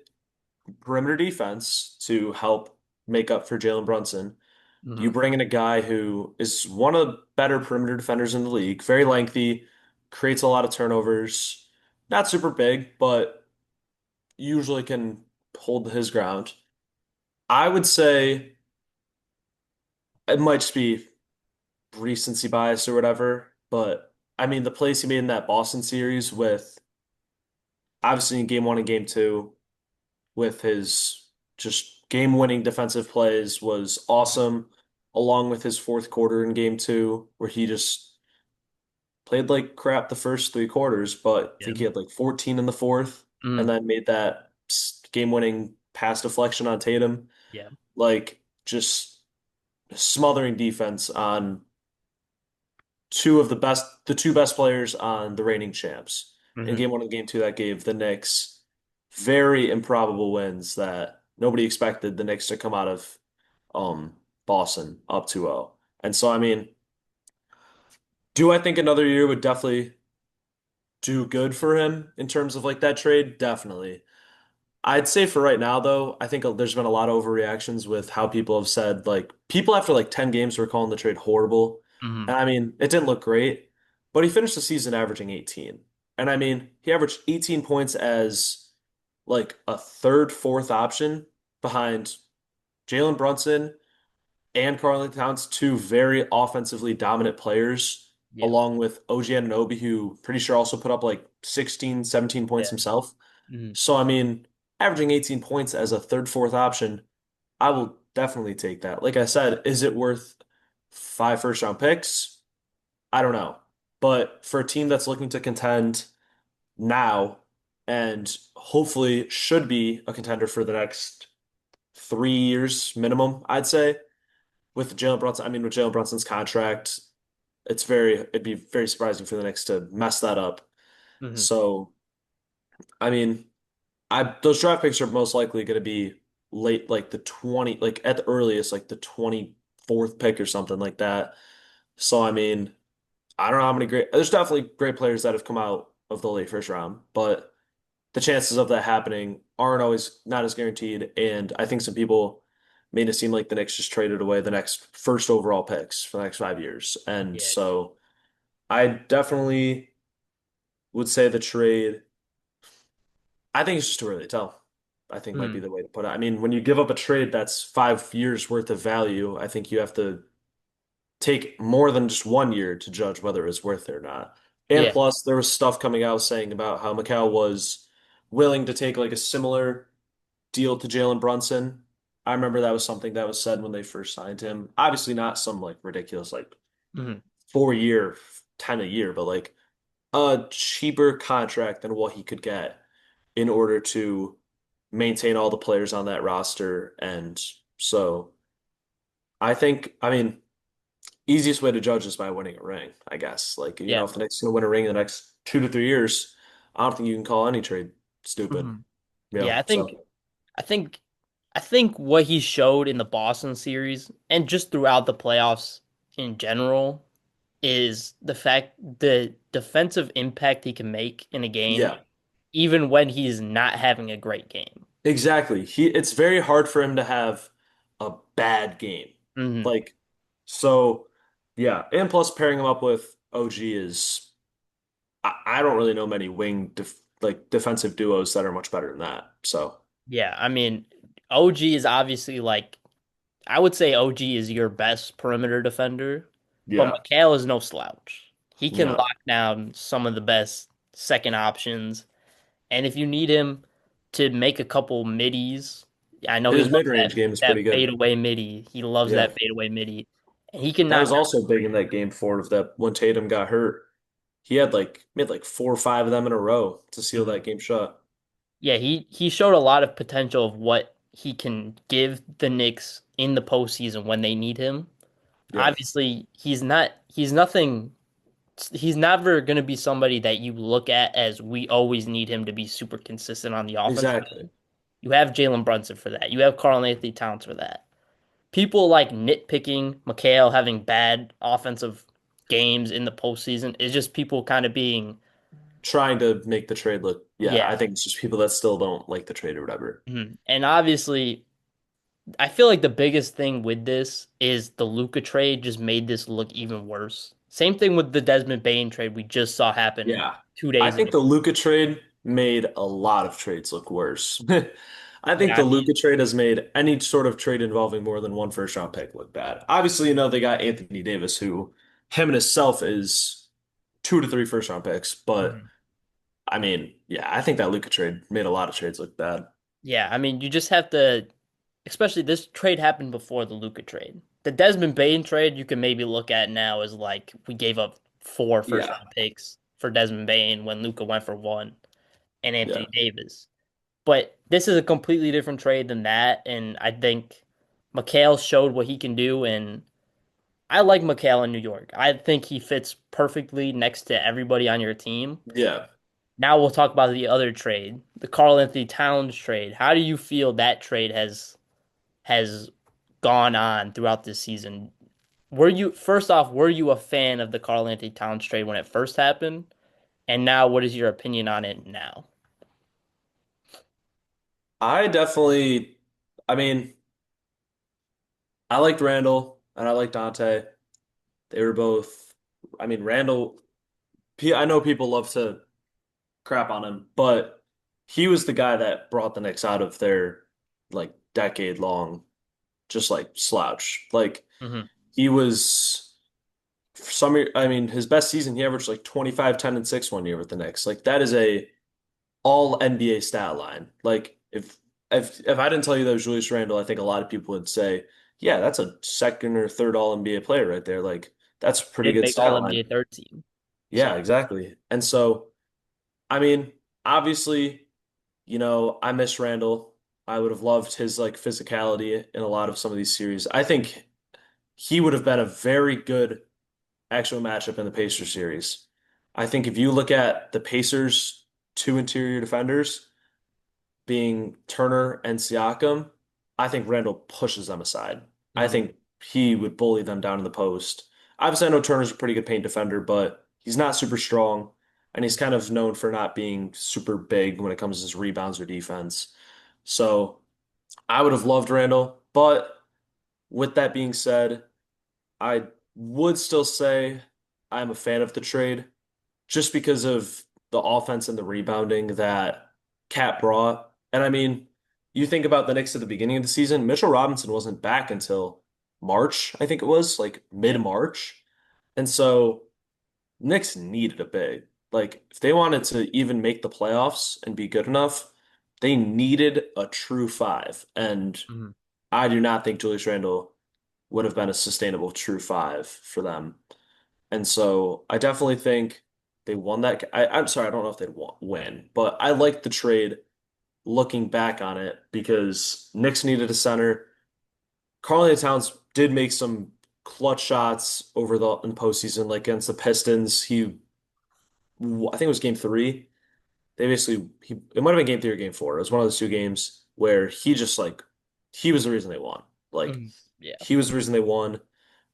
Speaker 2: perimeter defense to help make up for Jalen Brunson. You
Speaker 1: Hmm.
Speaker 2: bring in a guy who is one of the better perimeter defenders in the league, very lengthy, creates a lot of turnovers, not super big, but usually can hold his ground. I would say it might just be recency bias or whatever. But I mean, the plays he made in that Boston series with obviously in game 1 and game 2 with his just game-winning defensive plays was awesome, along with his fourth quarter in game 2, where he just played like crap the first 3 quarters, but I
Speaker 1: Yeah.
Speaker 2: think he had like 14 in the fourth and
Speaker 1: Mm.
Speaker 2: then made that game-winning pass deflection on Tatum.
Speaker 1: Yeah.
Speaker 2: Like just smothering defense on the two best players on the reigning champs. In
Speaker 1: Hmm.
Speaker 2: game one and game two, that gave the Knicks very improbable wins that nobody expected the Knicks to come out of Boston up 2-0. And so, I mean, do I think another year would definitely do good for him in terms of like that trade? Definitely. I'd say for right now, though, I think there's been a lot of overreactions with how people have said, like, people after like 10 games were calling the trade horrible.
Speaker 1: Hmm.
Speaker 2: And I mean, it didn't look great, but he finished the season averaging 18. And I mean, he averaged 18 points as like a third, fourth option behind Jalen Brunson and Karl Towns, two very offensively dominant players,
Speaker 1: Yeah.
Speaker 2: along with OG Anunoby, who pretty sure also put up like 16, 17 points
Speaker 1: Yeah.
Speaker 2: himself.
Speaker 1: Hmm.
Speaker 2: So, I mean, averaging 18 points as a third, fourth option, I will definitely take that. Like I said, is it worth five first round picks? I don't know. But for a team that's looking to contend now and hopefully should be a contender for the next 3 years minimum, I'd say, with Jalen Brunson, I mean, with Jalen Brunson's contract, it'd be very surprising for the Knicks to mess that up.
Speaker 1: Hmm.
Speaker 2: So, I mean, those draft picks are most likely going to be late, like the 20, like at the earliest, like the 24th pick or something like that. So, I mean, I don't know how many there's definitely great players that have come out of the late first round, but the chances of that happening aren't always not as guaranteed. And I think some people made it seem like the Knicks just traded away the next first overall picks for the next 5 years. And
Speaker 1: Yeah.
Speaker 2: so I definitely would say the trade. I think it's just too early to tell. I think might be
Speaker 1: Hmm.
Speaker 2: the way to put it. I mean, when you give up a trade that's 5 years worth of value, I think you have to take more than just 1 year to judge whether it's worth it or not. And
Speaker 1: Yeah.
Speaker 2: plus, there was stuff coming out saying about how Mikal was willing to take like a similar deal to Jalen Brunson. I remember that was something that was said when they first signed him. Obviously, not some like ridiculous like
Speaker 1: Hmm.
Speaker 2: 4 year, 10 a year, but like a cheaper contract than what he could get in order to maintain all the players on that roster. And so I mean, easiest way to judge is by winning a ring, I guess. Like,
Speaker 1: Yeah.
Speaker 2: if the Knicks going to win a ring in the next 2 to 3 years, I don't think you can call any trade stupid.
Speaker 1: Hmm.
Speaker 2: Yeah.
Speaker 1: Yeah.
Speaker 2: So,
Speaker 1: I think, I think what he showed in the Boston series and just throughout the playoffs in general is the fact the defensive impact he can make in a game,
Speaker 2: yeah,
Speaker 1: even when he's not having a great game.
Speaker 2: exactly. It's very hard for him to have a bad game.
Speaker 1: Hmm.
Speaker 2: Like, so, yeah. And plus, pairing him up with OG I don't really know many like defensive duos that are much better than that. So,
Speaker 1: Yeah, I mean, OG is obviously like I would say OG is your best perimeter defender, but
Speaker 2: yeah.
Speaker 1: McHale is no slouch. He can
Speaker 2: No.
Speaker 1: lock down some of the best second options, and if you need him to make a couple middies, I know he
Speaker 2: His
Speaker 1: loves
Speaker 2: mid-range game is
Speaker 1: that
Speaker 2: pretty good.
Speaker 1: fadeaway midi. He loves
Speaker 2: Yeah.
Speaker 1: that fadeaway midi, and he can
Speaker 2: That
Speaker 1: knock
Speaker 2: was
Speaker 1: down.
Speaker 2: also big in that game four of that when Tatum got hurt. He had like made like 4 or 5 of them in a row to seal
Speaker 1: Mhm.
Speaker 2: that game shut.
Speaker 1: Yeah, he showed a lot of potential of what he can give the Knicks in the postseason when they need him.
Speaker 2: Yeah,
Speaker 1: Obviously, he's nothing. He's never going to be somebody that you look at as we always need him to be super consistent on the offensive
Speaker 2: exactly.
Speaker 1: end. You have Jalen Brunson for that. You have Karl Anthony Towns for that. People like nitpicking McHale having bad offensive games in the postseason is just people kind of being,
Speaker 2: Trying to make the trade look, yeah, I
Speaker 1: yeah.
Speaker 2: think it's just people that still don't like the trade or whatever.
Speaker 1: Mhm. And obviously, I feel like the biggest thing with this is the Luka trade just made this look even worse. Same thing with the Desmond Bain trade we just saw happen
Speaker 2: Yeah.
Speaker 1: two
Speaker 2: I
Speaker 1: days ago.
Speaker 2: think the Luka trade made a lot of trades look worse. I think
Speaker 1: Yeah,
Speaker 2: the
Speaker 1: I mean,
Speaker 2: Luka trade has made any sort of trade involving more than one first round pick look bad. Obviously, they got Anthony Davis, who him and himself is 2 to 3 first round picks. But
Speaker 1: mhm.
Speaker 2: I mean, yeah, I think that Luka trade made a lot of trades look bad.
Speaker 1: Yeah, I mean, you just have to, especially this trade happened before the Luka trade. The Desmond Bain trade you can maybe look at now as like we gave up four first
Speaker 2: Yeah,
Speaker 1: round picks for Desmond Bain when Luka went for one and
Speaker 2: yeah,
Speaker 1: Anthony Davis. But this is a completely different trade than that, and I think McHale showed what he can do, and I like McHale in New York. I think he fits perfectly next to everybody on your team.
Speaker 2: Yeah.
Speaker 1: Now we'll talk about the other trade, the Karl Anthony Towns trade. How do you feel that trade has gone on throughout this season? Were you first off, were you a fan of the Karl Anthony Towns trade when it first happened? And now what is your opinion on it now?
Speaker 2: I definitely, I mean, I liked Randall and I liked Dante. They were both, I mean, I know people love to crap on him, but he was the guy that brought the Knicks out of their like decade long just like slouch. Like
Speaker 1: Hmm.
Speaker 2: he was for some year, I mean, his best season he averaged like 25, 10, and 6 one year with the Knicks. Like that is a all NBA stat line. Like if I didn't tell you that was Julius Randle, I think a lot of people would say, yeah, that's a second or third all NBA player right there. Like that's a pretty
Speaker 1: Didn't
Speaker 2: good
Speaker 1: make all
Speaker 2: stat line.
Speaker 1: NBA third team.
Speaker 2: Yeah,
Speaker 1: So,
Speaker 2: exactly. And so, I mean, obviously, I miss Randall. I would have loved his like physicality in a lot of some of these series. I think he would have been a very good actual matchup in the Pacers series. I think if you look at the Pacers' two interior defenders, being Turner and Siakam, I think Randall pushes them aside. I
Speaker 1: mhm.
Speaker 2: think he would bully them down in the post. Obviously, I know Turner's a pretty good paint defender, but he's not super strong, and he's kind of known for not being super big when it comes to his rebounds or defense. So I would have loved Randall, but with that being said, I would still say I'm a fan of the trade just because of the offense and the rebounding that Cat brought. And I mean, you think about the Knicks at the beginning of the season, Mitchell Robinson wasn't back until March, I think it was, like
Speaker 1: Yeah.
Speaker 2: mid-March. And so Knicks needed a big. Like, if they wanted to even make the playoffs and be good enough, they needed a true five. And
Speaker 1: Mhm.
Speaker 2: I do not think Julius Randle would have been a sustainable true five for them. And so I definitely think they won that. I'm sorry, I don't know if they'd win, but I like the trade looking back on it because Knicks needed a center. Karl Towns did make some clutch shots over in postseason, like against the Pistons. I think it was game three. They basically, it might have been game three or game four. It was one of those two games where he just like, he was the reason they won. Like,
Speaker 1: Mhm. Yeah.
Speaker 2: he was the reason they won.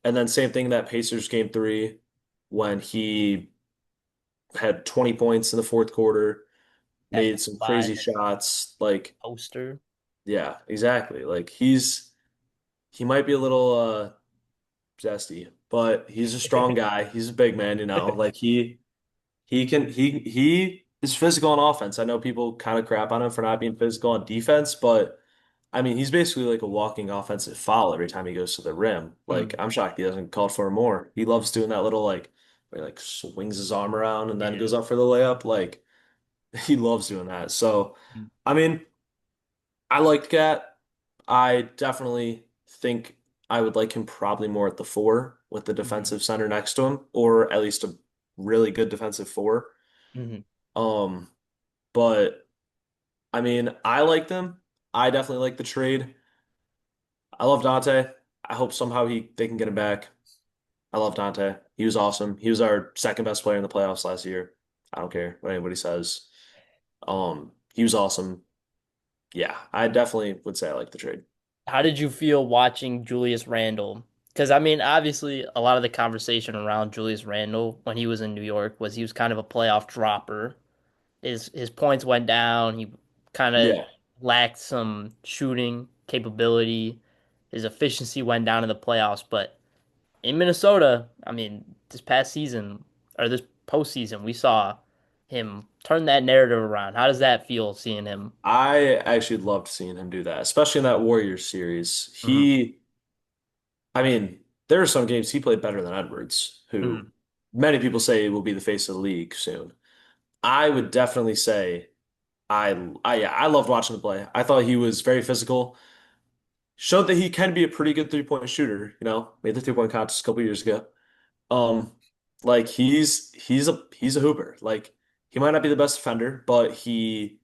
Speaker 2: And then same thing that Pacers game three when he had 20 points in the fourth quarter,
Speaker 1: That
Speaker 2: made some
Speaker 1: by
Speaker 2: crazy shots. Like,
Speaker 1: poster.
Speaker 2: yeah, exactly. Like he might be a little zesty, but he's a strong guy. He's a big man, Like he is physical on offense. I know people kind of crap on him for not being physical on defense, but I mean he's basically like a walking offensive foul every time he goes to the rim. Like
Speaker 1: Mm.
Speaker 2: I'm shocked he hasn't called for more. He loves doing that little like where he like swings his arm around and then
Speaker 1: Yeah.
Speaker 2: goes up for the layup. Like he loves doing that. So,
Speaker 1: Mm.
Speaker 2: I mean, I liked Cat. I definitely think I would like him probably more at the four with the
Speaker 1: Mhm.
Speaker 2: defensive center next to him, or at least a really good defensive four.
Speaker 1: Mhm.
Speaker 2: Um, but I mean, I liked him. I definitely like the trade. I love Dante. I hope somehow they can get him back. I love Dante. He was awesome. He was our second best player in the playoffs last year. I don't care what anybody says. He was awesome. Yeah, I definitely would say I like the trade.
Speaker 1: How did you feel watching Julius Randle? Because I mean, obviously, a lot of the conversation around Julius Randle when he was in New York was he was kind of a playoff dropper. His points went down. He kind of
Speaker 2: Yeah,
Speaker 1: lacked some shooting capability. His efficiency went down in the playoffs. But in Minnesota, I mean, this past season or this postseason, we saw him turn that narrative around. How does that feel seeing him?
Speaker 2: I actually loved seeing him do that, especially in that Warriors series.
Speaker 1: Hmm.
Speaker 2: I mean, there are some games he played better than Edwards, who
Speaker 1: Hmm.
Speaker 2: many people say will be the face of the league soon. I would definitely say yeah, I loved watching him play. I thought he was very physical, showed that he can be a pretty good three-point shooter, made the three-point contest a couple years ago. Um, like he's a hooper. Like he might not be the best defender, but he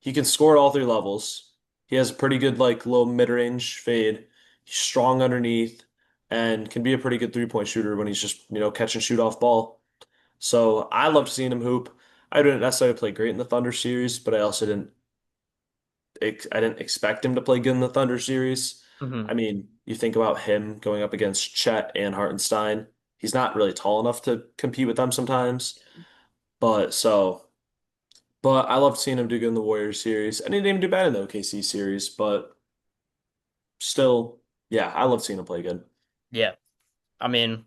Speaker 2: can score at all three levels. He has a pretty good like little mid-range fade. He's strong underneath and can be a pretty good three-point shooter when he's just, catch and shoot off ball. So I loved seeing him hoop. I didn't necessarily play great in the Thunder series, but I also didn't expect him to play good in the Thunder series.
Speaker 1: Hmm.
Speaker 2: I mean, you think about him going up against Chet and Hartenstein. He's not really tall enough to compete with them sometimes. But so, but I loved seeing him do good in the Warriors series. And he didn't even do bad in the OKC series, but still, yeah, I love seeing him play good.
Speaker 1: Yeah. I mean,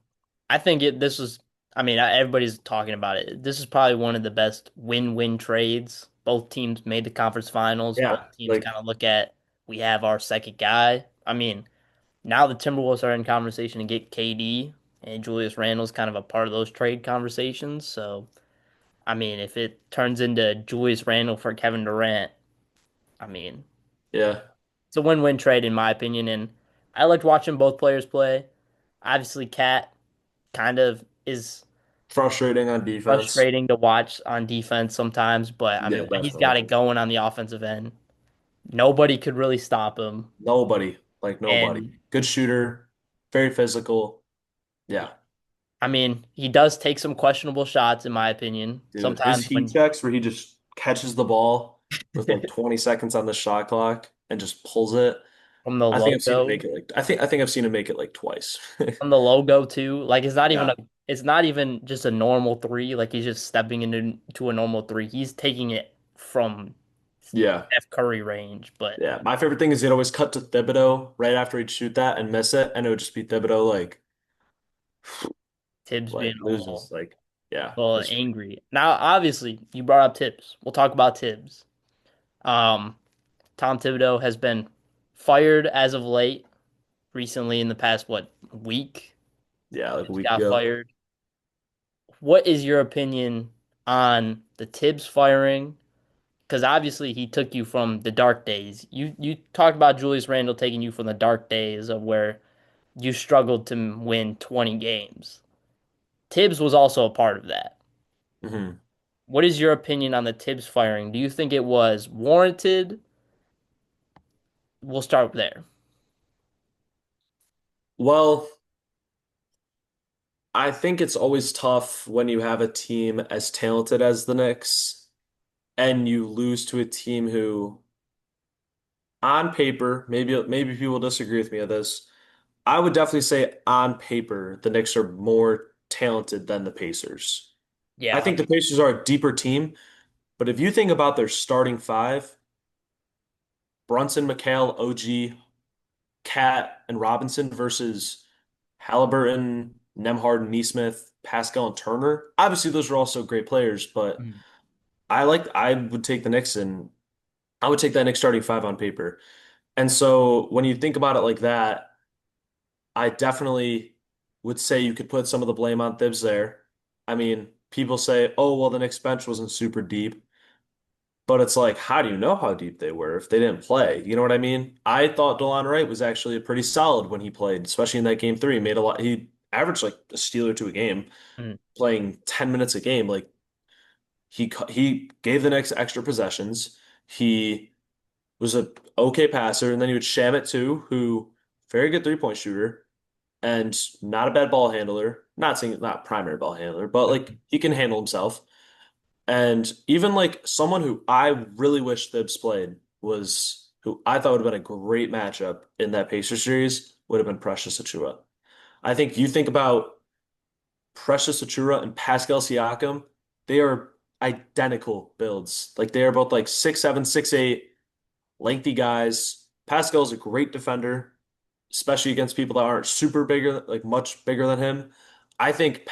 Speaker 1: I think this was, everybody's talking about it. This is probably one of the best win-win trades. Both teams made the conference finals.
Speaker 2: Yeah,
Speaker 1: Both teams
Speaker 2: like
Speaker 1: kind of look at, we have our second guy. Now the Timberwolves are in conversation to get KD, and Julius Randle's kind of a part of those trade conversations. So, if it turns into Julius Randle for Kevin Durant, I mean,
Speaker 2: yeah,
Speaker 1: it's a win-win trade in my opinion. And I liked watching both players play. Obviously, Cat kind of is
Speaker 2: frustrating on defense.
Speaker 1: frustrating to watch on defense sometimes, but
Speaker 2: Yeah,
Speaker 1: when he's got it
Speaker 2: definitely.
Speaker 1: going on the offensive end, nobody could really stop him.
Speaker 2: Nobody, like nobody.
Speaker 1: And
Speaker 2: Good shooter, very physical. Yeah.
Speaker 1: he does take some questionable shots in my opinion.
Speaker 2: Dude, his
Speaker 1: Sometimes
Speaker 2: heat checks where he just catches the ball with like 20 seconds on the shot clock and just pulls it.
Speaker 1: from the
Speaker 2: I think I've seen him
Speaker 1: logo,
Speaker 2: make it like I think I've seen him make it like twice.
Speaker 1: too, like
Speaker 2: Yeah.
Speaker 1: it's not even just a normal three, like he's just stepping into a normal three. He's taking it from
Speaker 2: Yeah.
Speaker 1: Steph Curry range, but
Speaker 2: Yeah. My favorite thing is he'd always cut to Thibodeau right after he'd shoot that and miss it, and it would just be Thibodeau
Speaker 1: Tibbs being
Speaker 2: like loses. Like, yeah,
Speaker 1: a little
Speaker 2: it's great.
Speaker 1: angry. Now, obviously, you brought up Tibbs. We'll talk about Tibbs. Um, Tom Thibodeau has been fired as of late, recently in the past, what, week?
Speaker 2: Yeah, like a
Speaker 1: Tibbs
Speaker 2: week
Speaker 1: got
Speaker 2: ago.
Speaker 1: fired. What is your opinion on the Tibbs firing? Because obviously he took you from the dark days. You talked about Julius Randle taking you from the dark days of where you struggled to win 20 games. Tibbs was also a part of that.
Speaker 2: Hmm.
Speaker 1: What is your opinion on the Tibbs firing? Do you think it was warranted? We'll start there.
Speaker 2: Well, I think it's always tough when you have a team as talented as the Knicks and you lose to a team who, on paper, maybe people disagree with me on this. I would definitely say on paper, the Knicks are more talented than the Pacers. I
Speaker 1: Yeah,
Speaker 2: think the Pacers are a deeper team, but if you think about their starting five, Brunson, McHale, OG, Cat, and Robinson versus Halliburton, Nembhard, Nesmith, Pascal, and Turner. Obviously, those are also great players, but
Speaker 1: mhm.
Speaker 2: I would take the Knicks and I would take that Knicks starting five on paper. And so when you think about it like that, I definitely would say you could put some of the blame on Thibs there. I mean, people say, oh, well, the Knicks bench wasn't super deep. But it's like, how do you know how deep they were if they didn't play? You know what I mean? I thought DeLon Wright was actually pretty solid when he played, especially in that game three. He made a lot. He averaged like a steal or two a game,
Speaker 1: Mhm.
Speaker 2: playing 10 minutes a game. Like he gave the Knicks extra possessions. He was a okay passer, and then he would sham it too, who very good three-point shooter and not a bad ball handler. Not saying not primary ball handler, but like he can handle himself. And even like someone who I really wish Thibs played was who I thought would have been a great matchup in that Pacers series would have been Precious Achiuwa. I think you think about Precious Achiuwa and Pascal Siakam, they are identical builds. Like they are both like 6'7", 6'8", lengthy guys. Pascal's a great defender, especially against people that aren't super bigger, like much bigger than him. I think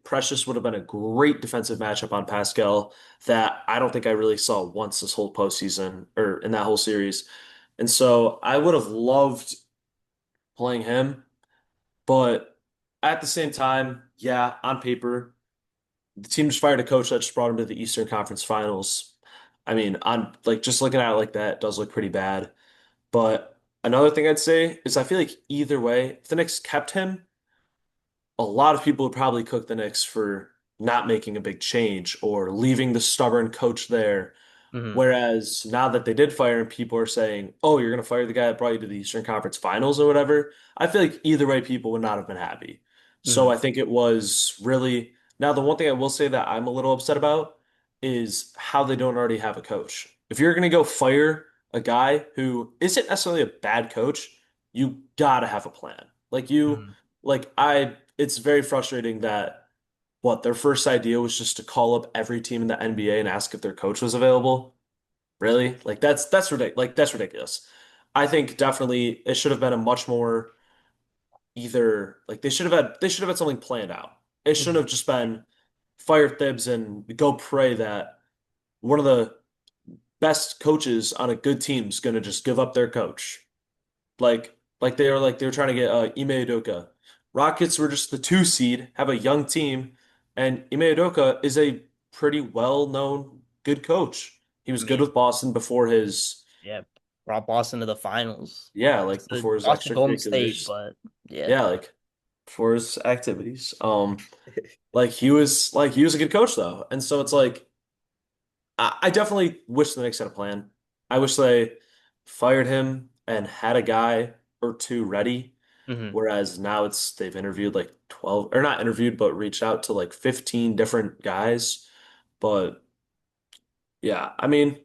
Speaker 2: Precious would have been a great defensive matchup on Pascal that I don't think I really saw once this whole postseason or in that whole series. And so I would have loved playing him, but at the same time, yeah, on paper, the team just fired a coach that just brought him to the Eastern Conference Finals. I mean, on like just looking at it like that, it does look pretty bad. But another thing I'd say is I feel like either way, if the Knicks kept him, a lot of people would probably cook the Knicks for not making a big change or leaving the stubborn coach there.
Speaker 1: Hmm.
Speaker 2: Whereas now that they did fire him, people are saying, "Oh, you're going to fire the guy that brought you to the Eastern Conference Finals or whatever." I feel like either way, people would not have been happy. So
Speaker 1: Hmm.
Speaker 2: I think it was really now the one thing I will say that I'm a little upset about is how they don't already have a coach. If you're going to go fire a guy who isn't necessarily a bad coach, you got to have a plan.
Speaker 1: Hmm.
Speaker 2: It's very frustrating that what their first idea was just to call up every team in the NBA and ask if their coach was available. Really? That's ridiculous. Like that's ridiculous. I think definitely it should have been a much more either like they should have had something planned out. It shouldn't
Speaker 1: Hmm.
Speaker 2: have just been fire Thibs and go pray that one of the best coaches on a good team is going to just give up their coach. Like they were trying to get Ime Udoka. Rockets were just the two seed, have a young team, and Ime Udoka is a pretty well-known good coach. He
Speaker 1: I
Speaker 2: was good
Speaker 1: mean,
Speaker 2: with Boston before his
Speaker 1: yeah, brought Boston to the finals.
Speaker 2: yeah,
Speaker 1: It's
Speaker 2: like
Speaker 1: the
Speaker 2: before his
Speaker 1: lost to Golden State,
Speaker 2: extracurriculars.
Speaker 1: but yeah.
Speaker 2: Yeah, like before his activities. Like he was a good coach though. And so it's like I definitely wish the Knicks had a plan. I wish they fired him and had a guy or two ready.
Speaker 1: Hmm.
Speaker 2: Whereas now they've interviewed like 12 or not interviewed, but reached out to like 15 different guys. But yeah, I mean,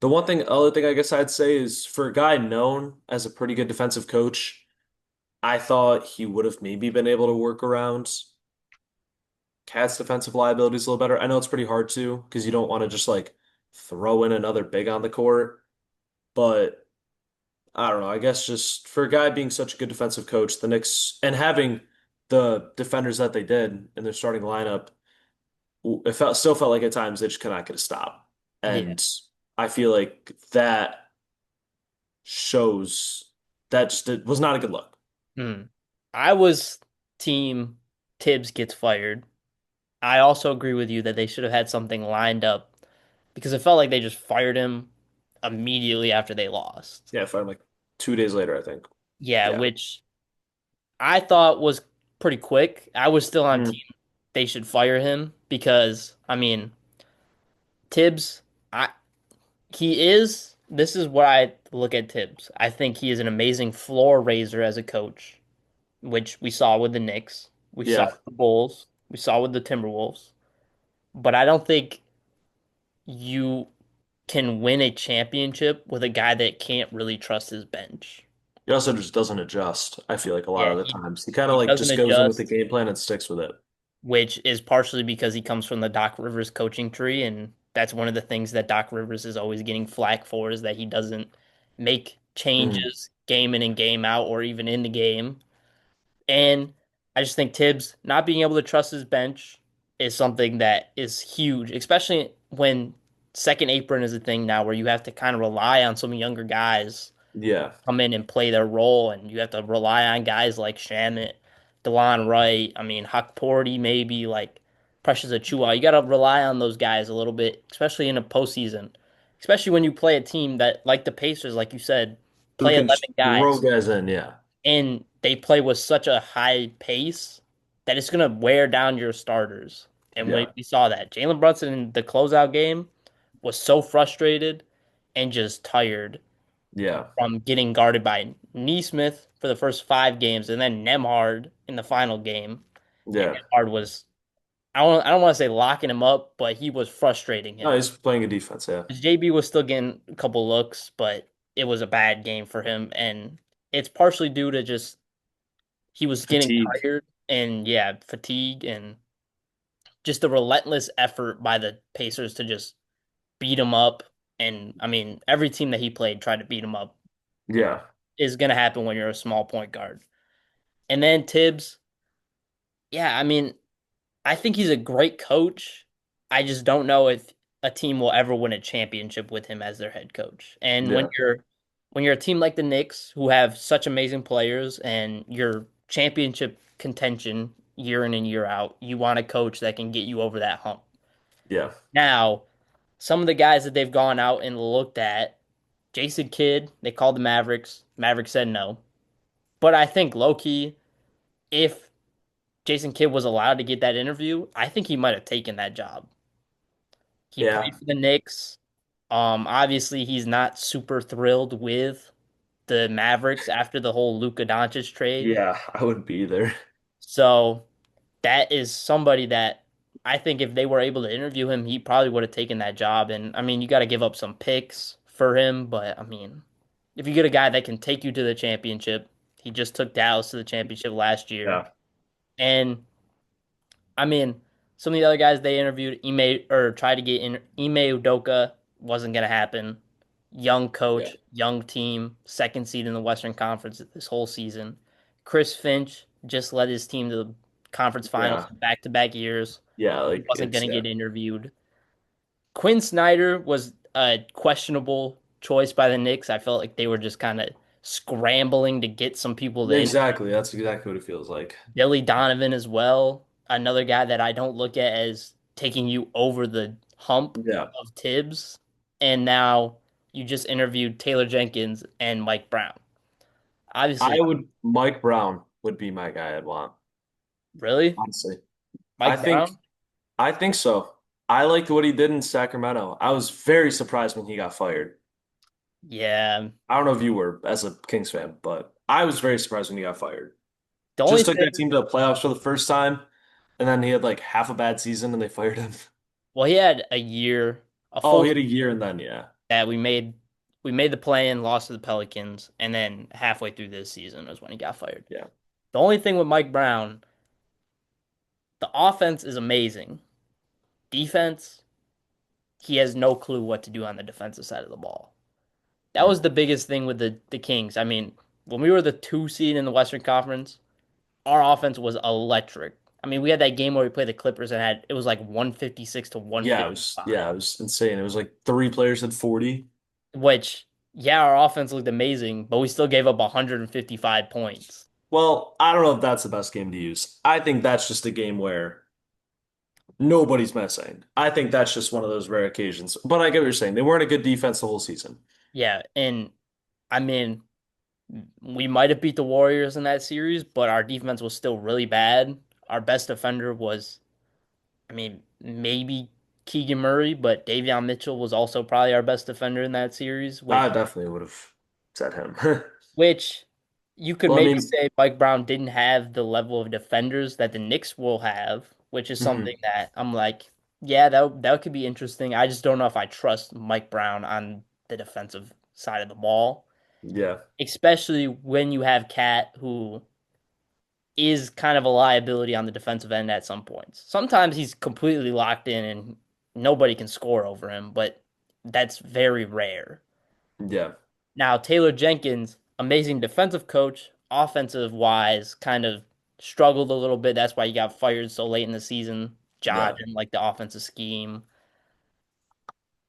Speaker 2: other thing I guess I'd say is for a guy known as a pretty good defensive coach, I thought he would have maybe been able to work around Cat's defensive liabilities a little better. I know it's pretty hard to because you don't want to just like throw in another big on the court, but I don't know. I guess just for a guy being such a good defensive coach, the Knicks and having the defenders that they did in their starting lineup, still felt like at times they just could not get a stop.
Speaker 1: Yeah.
Speaker 2: And I feel like that shows that just it was not a good look.
Speaker 1: Hmm. I was team Tibbs gets fired. I also agree with you that they should have had something lined up because it felt like they just fired him immediately after they lost.
Speaker 2: Yeah, if I'm like 2 days later, I think.
Speaker 1: Yeah,
Speaker 2: Yeah.
Speaker 1: which I thought was pretty quick. I was still on
Speaker 2: Mm,
Speaker 1: team they should fire him because I mean Tibbs, I he is this is what I look at Tibbs. I think he is an amazing floor raiser as a coach, which we saw with the Knicks, we saw
Speaker 2: yeah.
Speaker 1: with the Bulls, we saw with the Timberwolves. But I don't think you can win a championship with a guy that can't really trust his bench.
Speaker 2: He also just doesn't adjust, I feel like a lot
Speaker 1: Yeah,
Speaker 2: of the
Speaker 1: he
Speaker 2: times. He kind of
Speaker 1: he
Speaker 2: like
Speaker 1: doesn't
Speaker 2: just goes in with the
Speaker 1: adjust,
Speaker 2: game plan and sticks with it.
Speaker 1: which is partially because he comes from the Doc Rivers coaching tree, and that's one of the things that Doc Rivers is always getting flack for is that he doesn't make
Speaker 2: Mm,
Speaker 1: changes game in and game out or even in the game. And I just think Tibbs not being able to trust his bench is something that is huge, especially when second apron is a thing now where you have to kind of rely on some younger guys
Speaker 2: yeah.
Speaker 1: come in and play their role, and you have to rely on guys like Shamit, DeLon Wright, I mean Huck Porty, maybe like Precious Achiuwa. You got to rely on those guys a little bit, especially in a postseason, especially when you play a team that, like the Pacers, like you said,
Speaker 2: Who
Speaker 1: play
Speaker 2: can
Speaker 1: 11
Speaker 2: throw
Speaker 1: guys,
Speaker 2: guys in? Yeah.
Speaker 1: and they play with such a high pace that it's gonna wear down your starters. And
Speaker 2: Yeah.
Speaker 1: we saw that Jalen Brunson in the closeout game was so frustrated and just tired
Speaker 2: Yeah.
Speaker 1: from getting guarded by Neesmith for the first 5 games, and then Nemhard in the final game. And
Speaker 2: Yeah.
Speaker 1: Nemhard was I don't want to say locking him up, but he was frustrating
Speaker 2: No,
Speaker 1: him.
Speaker 2: he's playing a defense. Yeah.
Speaker 1: JB was still getting a couple looks, but it was a bad game for him, and it's partially due to just he was getting
Speaker 2: Fatigue.
Speaker 1: tired and yeah, fatigue and just the relentless effort by the Pacers to just beat him up. And I mean, every team that he played tried to beat him up
Speaker 2: Yeah.
Speaker 1: is going to happen when you're a small point guard. And then Tibbs, yeah, I mean, I think he's a great coach. I just don't know if a team will ever win a championship with him as their head coach. And
Speaker 2: Yeah.
Speaker 1: when you're a team like the Knicks who have such amazing players and your championship contention year in and year out, you want a coach that can get you over that hump.
Speaker 2: Yeah.
Speaker 1: Now, some of the guys that they've gone out and looked at, Jason Kidd, they called the Mavericks. Mavericks said no. But I think low key, if Jason Kidd was allowed to get that interview, I think he might have taken that job. He
Speaker 2: Yeah.
Speaker 1: played for the Knicks. Obviously he's not super thrilled with the Mavericks after the whole Luka Doncic trade.
Speaker 2: Yeah, I wouldn't be either.
Speaker 1: So that is somebody that I think if they were able to interview him, he probably would have taken that job. And I mean, you got to give up some picks for him, but I mean, if you get a guy that can take you to the championship, he just took Dallas to the championship last year.
Speaker 2: Yeah.
Speaker 1: And I mean, some of the other guys they interviewed, Ime or tried to get in, Ime Udoka wasn't gonna happen. Young
Speaker 2: Yeah.
Speaker 1: coach, young team, second seed in the Western Conference this whole season. Chris Finch just led his team to the conference finals
Speaker 2: Yeah.
Speaker 1: back to back years.
Speaker 2: Yeah,
Speaker 1: He
Speaker 2: like
Speaker 1: wasn't
Speaker 2: it's
Speaker 1: gonna
Speaker 2: yeah.
Speaker 1: get interviewed. Quinn Snyder was a questionable choice by the Knicks. I felt like they were just kind of scrambling to get some people to
Speaker 2: Exactly. That's exactly what it feels like.
Speaker 1: Billy Donovan as well, another guy that I don't look at as taking you over the hump
Speaker 2: Yeah.
Speaker 1: of Tibbs. And now you just interviewed Taylor Jenkins and Mike Brown.
Speaker 2: I
Speaker 1: Obviously,
Speaker 2: would Mike Brown would be my guy I'd want,
Speaker 1: really?
Speaker 2: honestly. I
Speaker 1: Mike
Speaker 2: think
Speaker 1: Brown?
Speaker 2: I think so. I liked what he did in Sacramento. I was very surprised when he got fired.
Speaker 1: Yeah.
Speaker 2: I don't know if you were as a Kings fan, but I was very surprised when he got fired.
Speaker 1: The only
Speaker 2: Just took
Speaker 1: thing,
Speaker 2: that team to the playoffs for the first time, and then he had like half a bad season and they fired him.
Speaker 1: well, he had a year, a
Speaker 2: Oh,
Speaker 1: full
Speaker 2: he had a
Speaker 1: season
Speaker 2: year and then yeah.
Speaker 1: that we made the play in, lost to the Pelicans, and then halfway through this season was when he got fired.
Speaker 2: Yeah.
Speaker 1: The only thing with Mike Brown, the offense is amazing. Defense, he has no clue what to do on the defensive side of the ball. That was the biggest thing with the Kings. I mean, when we were the two seed in the Western Conference, our offense was electric. I mean, we had that game where we played the Clippers and had it was like 156 to
Speaker 2: Yeah,
Speaker 1: 155,
Speaker 2: it was insane. It was like three players had 40.
Speaker 1: which yeah, our offense looked amazing, but we still gave up 155 points.
Speaker 2: Well, I don't know if that's the best game to use. I think that's just a game where nobody's missing. I think that's just one of those rare occasions. But I get what you're saying. They weren't a good defense the whole season.
Speaker 1: Yeah, and I mean, we might have beat the Warriors in that series, but our defense was still really bad. Our best defender was I mean, maybe Keegan Murray, but Davion Mitchell was also probably our best defender in that series,
Speaker 2: I
Speaker 1: which
Speaker 2: definitely would have said him.
Speaker 1: which you could
Speaker 2: Well, I
Speaker 1: maybe
Speaker 2: mean,
Speaker 1: say Mike Brown didn't have the level of defenders that the Knicks will have, which is something
Speaker 2: mhm.
Speaker 1: that I'm like, yeah, that could be interesting. I just don't know if I trust Mike Brown on the defensive side of the ball,
Speaker 2: Yeah.
Speaker 1: especially when you have Cat who is kind of a liability on the defensive end at some points. Sometimes he's completely locked in and nobody can score over him, but that's very rare.
Speaker 2: Yeah.
Speaker 1: Now, Taylor Jenkins, amazing defensive coach, offensive wise, kind of struggled a little bit. That's why he got fired so late in the season. Josh
Speaker 2: Yeah.
Speaker 1: and like the offensive scheme.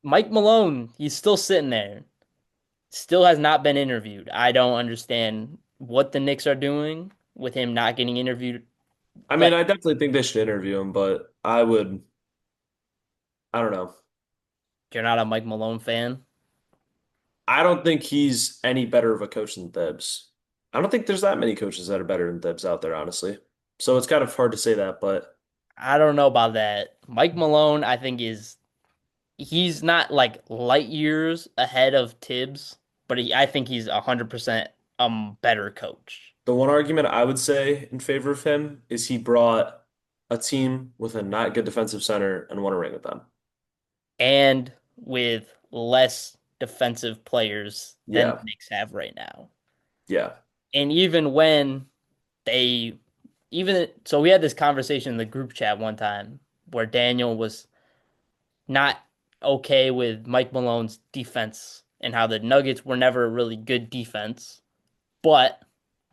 Speaker 1: Mike Malone, he's still sitting there. Still has not been interviewed. I don't understand what the Knicks are doing with him not getting interviewed.
Speaker 2: I mean,
Speaker 1: Like,
Speaker 2: I definitely think they should interview him, but I don't know.
Speaker 1: you're not a Mike Malone fan.
Speaker 2: I don't think he's any better of a coach than Thibs. I don't think there's that many coaches that are better than Thibs out there, honestly. So it's kind of hard to say that, but
Speaker 1: I don't know about that. Mike Malone, I think he's not like light years ahead of Tibbs, but I think he's 100% better coach.
Speaker 2: the one argument I would say in favor of him is he brought a team with a not good defensive center and won a ring with them.
Speaker 1: And with less defensive players than the
Speaker 2: Yeah.
Speaker 1: Knicks have right now.
Speaker 2: Yeah.
Speaker 1: And even when they even so we had this conversation in the group chat one time where Daniel was not okay with Mike Malone's defense and how the Nuggets were never a really good defense, but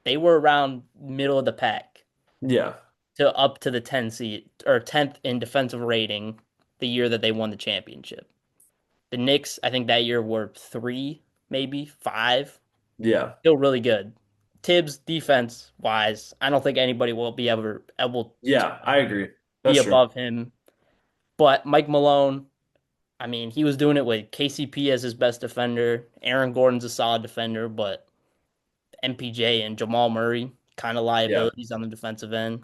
Speaker 1: they were around middle of the pack
Speaker 2: Yeah.
Speaker 1: to up to the 10 seed or 10th in defensive rating the year that they won the championship. The Knicks, I think that year were 3, maybe 5.
Speaker 2: Yeah.
Speaker 1: Still really good. Tibbs defense wise, I don't think anybody will be ever able to
Speaker 2: Yeah, I agree.
Speaker 1: be
Speaker 2: That's true.
Speaker 1: above him. But Mike Malone, I mean, he was doing it with KCP as his best defender. Aaron Gordon's a solid defender, but MPJ and Jamal Murray kind of
Speaker 2: Yeah.
Speaker 1: liabilities on the defensive end.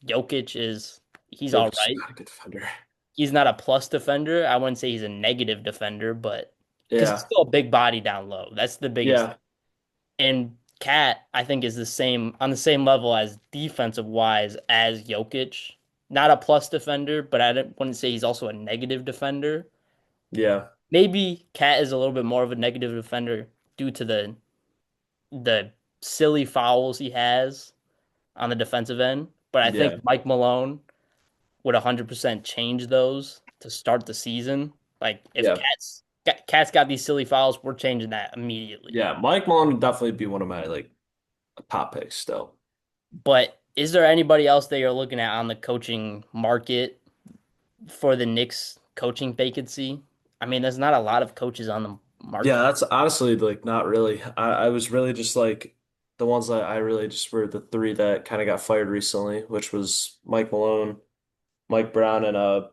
Speaker 1: Jokic he's all
Speaker 2: Jokic's
Speaker 1: right.
Speaker 2: not a good defender.
Speaker 1: He's not a plus defender. I wouldn't say he's a negative defender, but because he's
Speaker 2: Yeah.
Speaker 1: still a big body down low. That's the biggest.
Speaker 2: Yeah.
Speaker 1: And Cat, I think, is the same on the same level as defensive wise as Jokic. Not a plus defender, but wouldn't say he's also a negative defender.
Speaker 2: Yeah.
Speaker 1: Maybe Cat is a little bit more of a negative defender due to the silly fouls he has on the defensive end. But I think
Speaker 2: Yeah.
Speaker 1: Mike Malone would 100% change those to start the season. Like if
Speaker 2: Yeah.
Speaker 1: Cat's got these silly fouls, we're changing that immediately.
Speaker 2: Yeah. Mike Malone would definitely be one of my like top picks still.
Speaker 1: But is there anybody else that you're looking at on the coaching market for the Knicks coaching vacancy? I mean, there's not a lot of coaches on the
Speaker 2: Yeah,
Speaker 1: market.
Speaker 2: that's honestly like not really. I was really just like the ones that I really just were the three that kind of got fired recently, which was Mike Malone, Mike Brown, and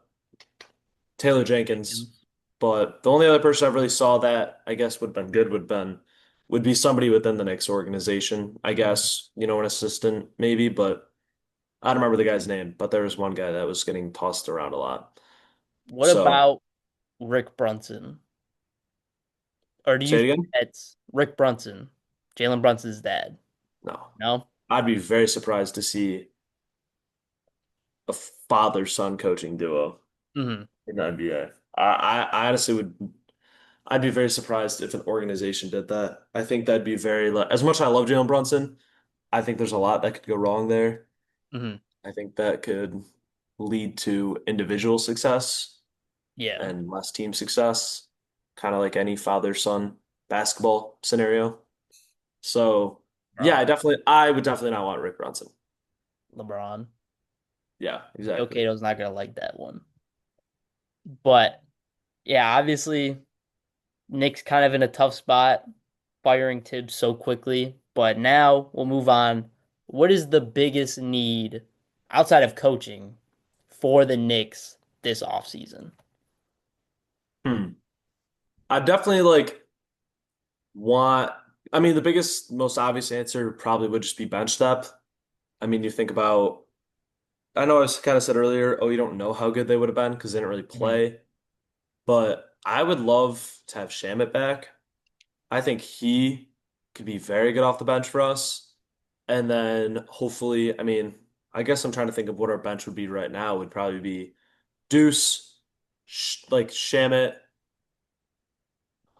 Speaker 2: Taylor Jenkins. But the only other person I really saw that I guess would have been good would be somebody within the Knicks organization. I
Speaker 1: Mhm.
Speaker 2: guess, an assistant maybe, but I don't remember the guy's name, but there was one guy that was getting tossed around a lot.
Speaker 1: What
Speaker 2: So
Speaker 1: about Rick Brunson? Or do you
Speaker 2: say it
Speaker 1: think
Speaker 2: again?
Speaker 1: that's Rick Brunson, Jalen Brunson's dad?
Speaker 2: No.
Speaker 1: No?
Speaker 2: I'd be very surprised to see a father-son coaching duo
Speaker 1: Hmm.
Speaker 2: in the NBA. I honestly I'd be very surprised if an organization did that. I think that'd be as much as I love Jalen Brunson, I think there's a lot that could go wrong there.
Speaker 1: Hmm.
Speaker 2: I think that could lead to individual success
Speaker 1: Yeah.
Speaker 2: and less team success, kind of like any father-son basketball scenario. So yeah,
Speaker 1: LeBron.
Speaker 2: I would definitely not want Rick Brunson.
Speaker 1: LeBron.
Speaker 2: Yeah, exactly.
Speaker 1: Okato's not gonna like that one. But yeah, obviously Nick's kind of in a tough spot, firing Tibbs so quickly. But now we'll move on. What is the biggest need outside of coaching for the Knicks this offseason?
Speaker 2: Hmm. I definitely want, I mean, the biggest, most obvious answer probably would just be bench depth. I mean, you think about, I know I was kind of said earlier, oh, you don't know how good they would have been because they didn't really
Speaker 1: Mhm.
Speaker 2: play, but I would love to have Shamit back. I think he could be very good off the bench for us. And then hopefully, I mean, I guess I'm trying to think of what our bench would be right now would probably be Deuce, like Shamit,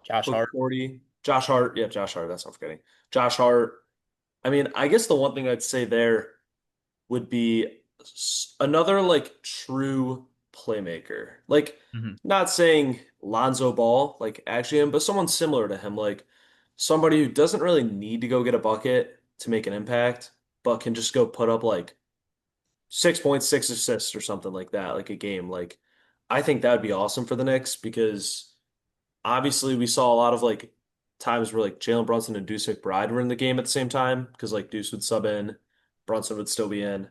Speaker 1: Josh Hart.
Speaker 2: McCourty, Josh Hart. Yeah, Josh Hart. That's not forgetting. Josh Hart. I mean, I guess the one thing I'd say there would be another like true playmaker. Like,
Speaker 1: Mhm.
Speaker 2: not saying Lonzo Ball, like actually him, but someone similar to him, like somebody who doesn't really need to go get a bucket to make an impact, but can just go put up like 6 points, 6 assists or something like that, like a game. Like, I think that would be awesome for the Knicks because obviously we saw a lot of like times where like Jalen Brunson and Deuce McBride were in the game at the same time because like Deuce would sub in, Brunson would still be in.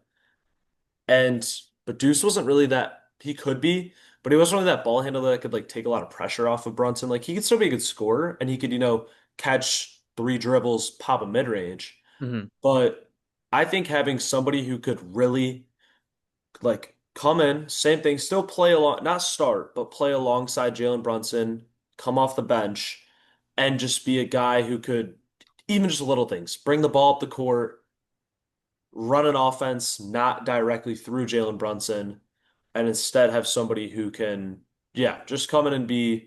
Speaker 2: And but Deuce wasn't really that he could be, but he wasn't really that ball handler that could like take a lot of pressure off of Brunson. Like he could still be a good scorer and he could, catch three dribbles, pop a mid-range.
Speaker 1: Mhm.
Speaker 2: But I think having somebody who could really like come in, same thing, still play along, not start, but play alongside Jalen Brunson, come off the bench, and just be a guy who could even just little things, bring the ball up the court, run an offense not directly through Jalen Brunson, and instead have somebody who can, yeah, just come in and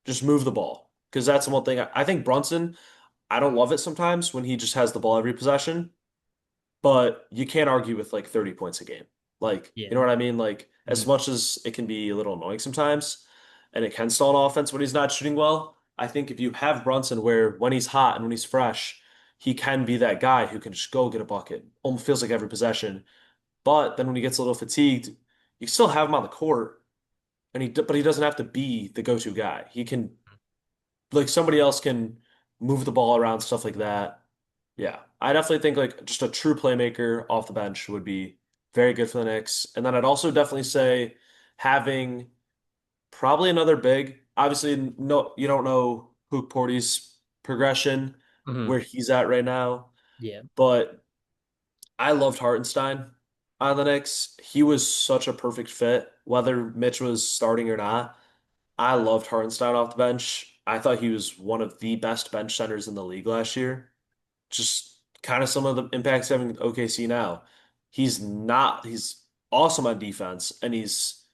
Speaker 2: just move the ball. Because that's the one thing I think Brunson, I don't love it sometimes when he just has the ball every possession. But you can't argue with like 30 points a game. Like, you know
Speaker 1: Yeah.
Speaker 2: what I mean? Like, as
Speaker 1: Mhm.
Speaker 2: much as it can be a little annoying sometimes, and it can stall an offense when he's not shooting well, I think if you have Brunson where when he's hot and when he's fresh, he can be that guy who can just go get a bucket. Almost feels like every possession. But then when he gets a little fatigued, you still have him on the court, and but he doesn't have to be the go-to guy. He can like somebody else can move the ball around, stuff like that. Yeah, I definitely think like just a true playmaker off the bench would be very good for the Knicks. And then I'd also definitely say having probably another big. Obviously, no, you don't know Hook Porty's progression,
Speaker 1: Mhm.
Speaker 2: where he's at right now,
Speaker 1: Yeah.
Speaker 2: but I loved Hartenstein on the Knicks. He was such a perfect fit, whether Mitch was starting or not. I loved Hartenstein off the bench. I thought he was one of the best bench centers in the league last year. Just kind of some of the impacts having with OKC now. He's awesome on defense, and he's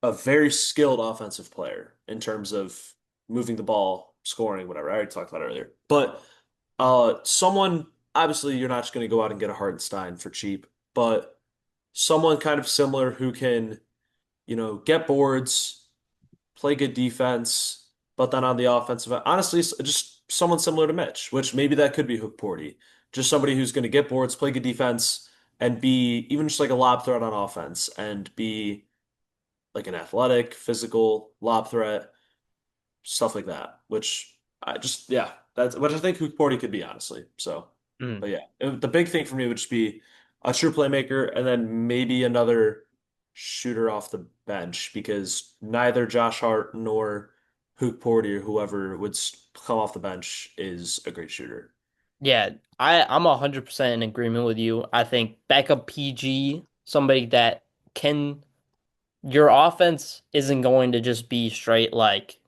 Speaker 2: a very skilled offensive player in terms of moving the ball, scoring, whatever. I already talked about it earlier. But someone, obviously, you're not just going to go out and get a Hartenstein for cheap, but someone kind of similar who can, get boards, play good defense, but then on the offensive, honestly, just someone similar to Mitch, which maybe that could be Hook Porty. Just somebody who's going to get boards, play good defense, and be even just like a lob threat on offense and be like an athletic, physical lob threat, stuff like that. Which I just, yeah, that's what I think Hook Porty could be, honestly. So,
Speaker 1: Mm.
Speaker 2: but yeah, the big thing for me would just be a true playmaker and then maybe another shooter off the bench because neither Josh Hart nor Hook Porty or whoever would come off the bench is a great shooter.
Speaker 1: Yeah, I'm 100% in agreement with you. I think backup PG, somebody that can your offense isn't going to just be straight like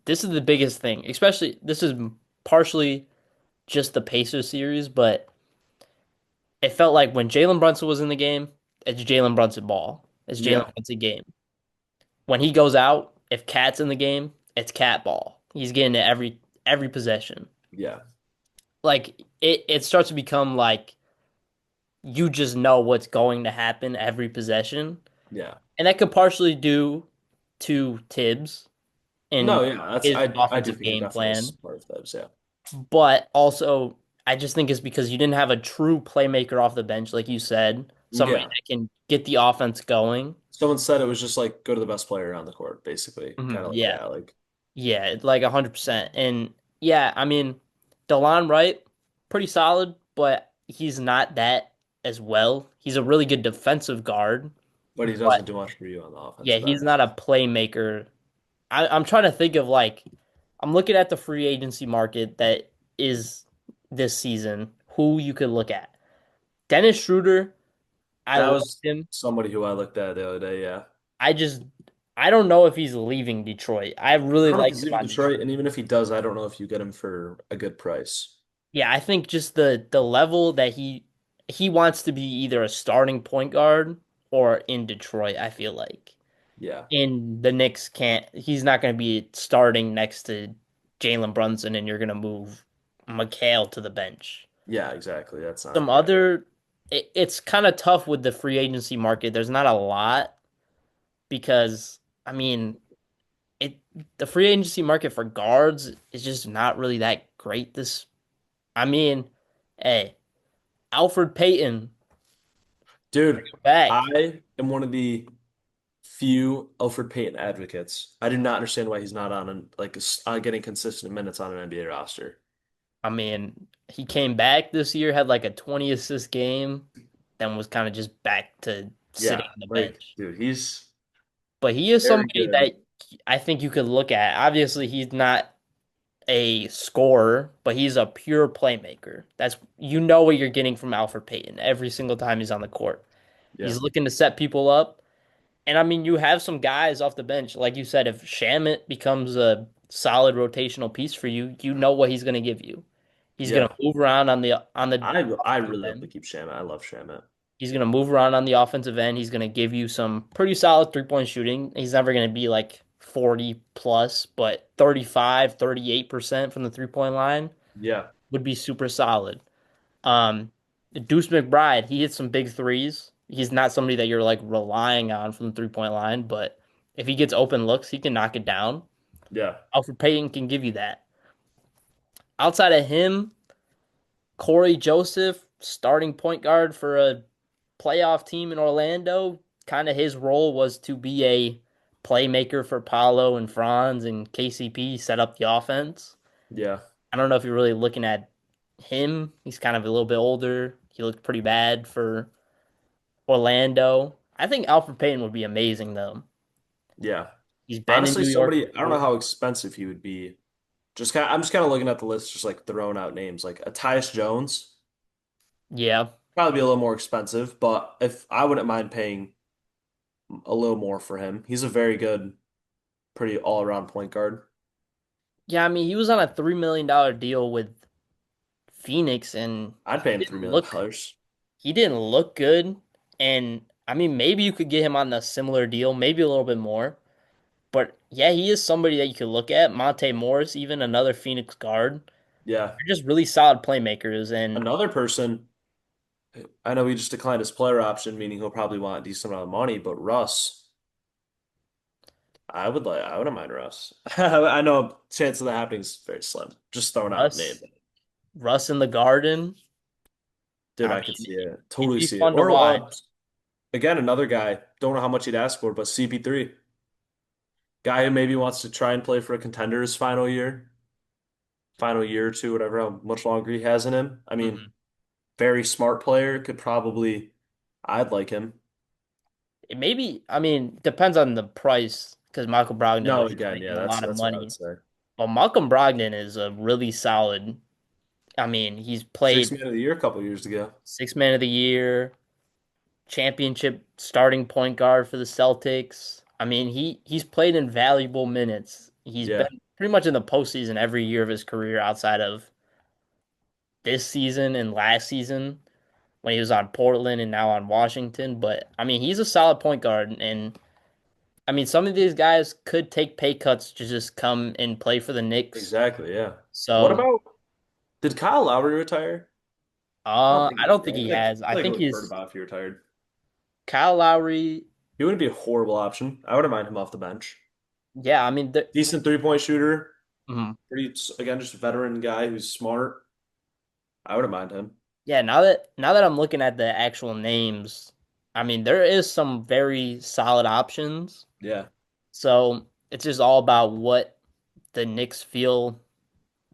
Speaker 1: this is the biggest thing. Especially this is partially just the Pacers series, but it felt like when Jalen Brunson was in the game, it's Jalen Brunson ball. It's Jalen
Speaker 2: Yeah,
Speaker 1: Brunson game. When he goes out, if Cat's in the game, it's Cat ball. He's getting it every possession.
Speaker 2: yeah,
Speaker 1: Like it starts to become like you just know what's going to happen every possession.
Speaker 2: yeah.
Speaker 1: And that could partially due to Tibbs
Speaker 2: No,
Speaker 1: and
Speaker 2: yeah, that's
Speaker 1: his
Speaker 2: I do
Speaker 1: offensive
Speaker 2: think it
Speaker 1: game
Speaker 2: definitely is
Speaker 1: plan.
Speaker 2: part of those. Yeah,
Speaker 1: But also, I just think it's because you didn't have a true playmaker off the bench, like you said, somebody
Speaker 2: yeah.
Speaker 1: that can get the offense going.
Speaker 2: Someone said it was just like go to the best player on the court, basically.
Speaker 1: Mhm,
Speaker 2: Kind of like
Speaker 1: yeah,
Speaker 2: that. Like,
Speaker 1: yeah, like 100%. And yeah, I mean, DeLon Wright, pretty solid, but he's not that as well. He's a really good defensive guard,
Speaker 2: but he
Speaker 1: but
Speaker 2: doesn't do much for you on the
Speaker 1: yeah,
Speaker 2: offensive
Speaker 1: he's
Speaker 2: end.
Speaker 1: not a playmaker. I'm trying to think of like I'm looking at the free agency market that is this season, who you could look at. Dennis Schroeder, I
Speaker 2: That
Speaker 1: love
Speaker 2: was
Speaker 1: him.
Speaker 2: somebody who I looked at the other day. Yeah.
Speaker 1: I just I don't know if he's leaving Detroit. I
Speaker 2: I
Speaker 1: really
Speaker 2: don't know if
Speaker 1: like
Speaker 2: he's
Speaker 1: him
Speaker 2: leaving
Speaker 1: on Detroit.
Speaker 2: Detroit, and even if he does, I don't know if you get him for a good price.
Speaker 1: Yeah, I think just the level that he wants to be either a starting point guard or in Detroit, I feel like.
Speaker 2: Yeah.
Speaker 1: In the Knicks can't he's not going to be starting next to Jalen Brunson and you're going to move McHale to the bench.
Speaker 2: Yeah, exactly. That's not
Speaker 1: Some
Speaker 2: gonna happen.
Speaker 1: other it's kind of tough with the free agency market. There's not a lot because I mean, it the free agency market for guards is just not really that great this I mean, hey, Alfred Payton
Speaker 2: Dude,
Speaker 1: back.
Speaker 2: I am one of the few Elfrid Payton advocates. I do not understand why he's not on getting consistent minutes on an NBA roster.
Speaker 1: I mean, he came back this year, had like a 20 assist game, then was kind of just back to sitting
Speaker 2: Yeah,
Speaker 1: on the
Speaker 2: like,
Speaker 1: bench.
Speaker 2: dude, he's
Speaker 1: But he is
Speaker 2: very
Speaker 1: somebody
Speaker 2: good.
Speaker 1: that I think you could look at. Obviously, he's not a scorer, but he's a pure playmaker. That's you know what you're getting from Alfred Payton every single time he's on the court.
Speaker 2: Yeah.
Speaker 1: He's looking to set people up. And I mean, you have some guys off the bench. Like you said, if Shamit becomes a solid rotational piece for you, you know what he's going to give you. He's going to
Speaker 2: Yeah.
Speaker 1: move around on the
Speaker 2: I
Speaker 1: offensive
Speaker 2: really hope they
Speaker 1: end.
Speaker 2: keep Shamit. I love Shamit.
Speaker 1: He's going to move around on the offensive end. He's going to give you some pretty solid three-point shooting. He's never going to be like 40 plus, but 35, 38% from the three-point line
Speaker 2: Yeah.
Speaker 1: would be super solid. Um, Deuce McBride, he hits some big threes. He's not somebody that you're like relying on from the three-point line, but if he gets open looks, he can knock it down.
Speaker 2: Yeah.
Speaker 1: Alfred Payton can give you that. Outside of him, Corey Joseph, starting point guard for a playoff team in Orlando, kind of his role was to be a playmaker for Paolo and Franz and KCP, set up the offense.
Speaker 2: Yeah.
Speaker 1: I don't know if you're really looking at him. He's kind of a little bit older. He looked pretty bad for Orlando. I think Alfred Payton would be amazing though.
Speaker 2: Yeah.
Speaker 1: He's been in
Speaker 2: Honestly,
Speaker 1: New York
Speaker 2: somebody, I don't know
Speaker 1: before.
Speaker 2: how expensive he would be. I'm just kind of looking at the list, just like throwing out names like Tyus Jones,
Speaker 1: Yeah.
Speaker 2: probably be a little more expensive, but if I wouldn't mind paying a little more for him. He's a very good pretty all-around point guard.
Speaker 1: Yeah, I mean, he was on a $3 million deal with Phoenix, and
Speaker 2: I'd pay him $3 million.
Speaker 1: he didn't look good. And I mean, maybe you could get him on a similar deal, maybe a little bit more. But yeah, he is somebody that you could look at. Monte Morris, even another Phoenix guard.
Speaker 2: Yeah.
Speaker 1: They're just really solid playmakers. And
Speaker 2: Another person, I know he just declined his player option, meaning he'll probably want a decent amount of money, but Russ, I wouldn't mind Russ. I know chance of that happening is very slim. Just throwing out a name.
Speaker 1: Russ, Russ in the Garden.
Speaker 2: Dude,
Speaker 1: I
Speaker 2: I could
Speaker 1: mean,
Speaker 2: see it.
Speaker 1: it'd
Speaker 2: Totally
Speaker 1: be
Speaker 2: see it.
Speaker 1: fun to
Speaker 2: Or
Speaker 1: watch.
Speaker 2: again, another guy, don't know how much he'd ask for, but CP3. Guy who maybe wants to try and play for a contender his final year or two, whatever, how much longer he has in him. I mean,
Speaker 1: Mhm.
Speaker 2: very smart player, could probably, I'd like him.
Speaker 1: It maybe, I mean, depends on the price because Michael Brogdon
Speaker 2: No,
Speaker 1: was just
Speaker 2: again,
Speaker 1: making
Speaker 2: yeah,
Speaker 1: a lot of
Speaker 2: that's what I would
Speaker 1: money.
Speaker 2: say.
Speaker 1: But Malcolm Brogdon is a really solid. I mean, he's
Speaker 2: Six
Speaker 1: played
Speaker 2: man of the year a couple years ago.
Speaker 1: six man of the year, championship starting point guard for the Celtics. I mean, he's played in valuable minutes. He's
Speaker 2: Yeah,
Speaker 1: been pretty much in the postseason every year of his career outside of this season and last season when he was on Portland and now on Washington. But I mean, he's a solid point guard. And I mean, some of these guys could take pay cuts to just come and play for the Knicks.
Speaker 2: exactly. Yeah. What
Speaker 1: So,
Speaker 2: about, did Kyle Lowry retire? I don't think
Speaker 1: I
Speaker 2: he
Speaker 1: don't
Speaker 2: did,
Speaker 1: think
Speaker 2: right?
Speaker 1: he has.
Speaker 2: I
Speaker 1: I
Speaker 2: feel like
Speaker 1: think
Speaker 2: we've heard
Speaker 1: he's
Speaker 2: about if he retired.
Speaker 1: Kyle Lowry.
Speaker 2: He wouldn't be a horrible option. I wouldn't mind him off the bench.
Speaker 1: Yeah, I mean,
Speaker 2: Decent 3-point shooter.
Speaker 1: mhm.
Speaker 2: Pretty, again, just a veteran guy who's smart. I wouldn't mind him.
Speaker 1: Yeah, now that I'm looking at the actual names, I mean there is some very solid options.
Speaker 2: Yeah,
Speaker 1: So it's just all about what the Knicks feel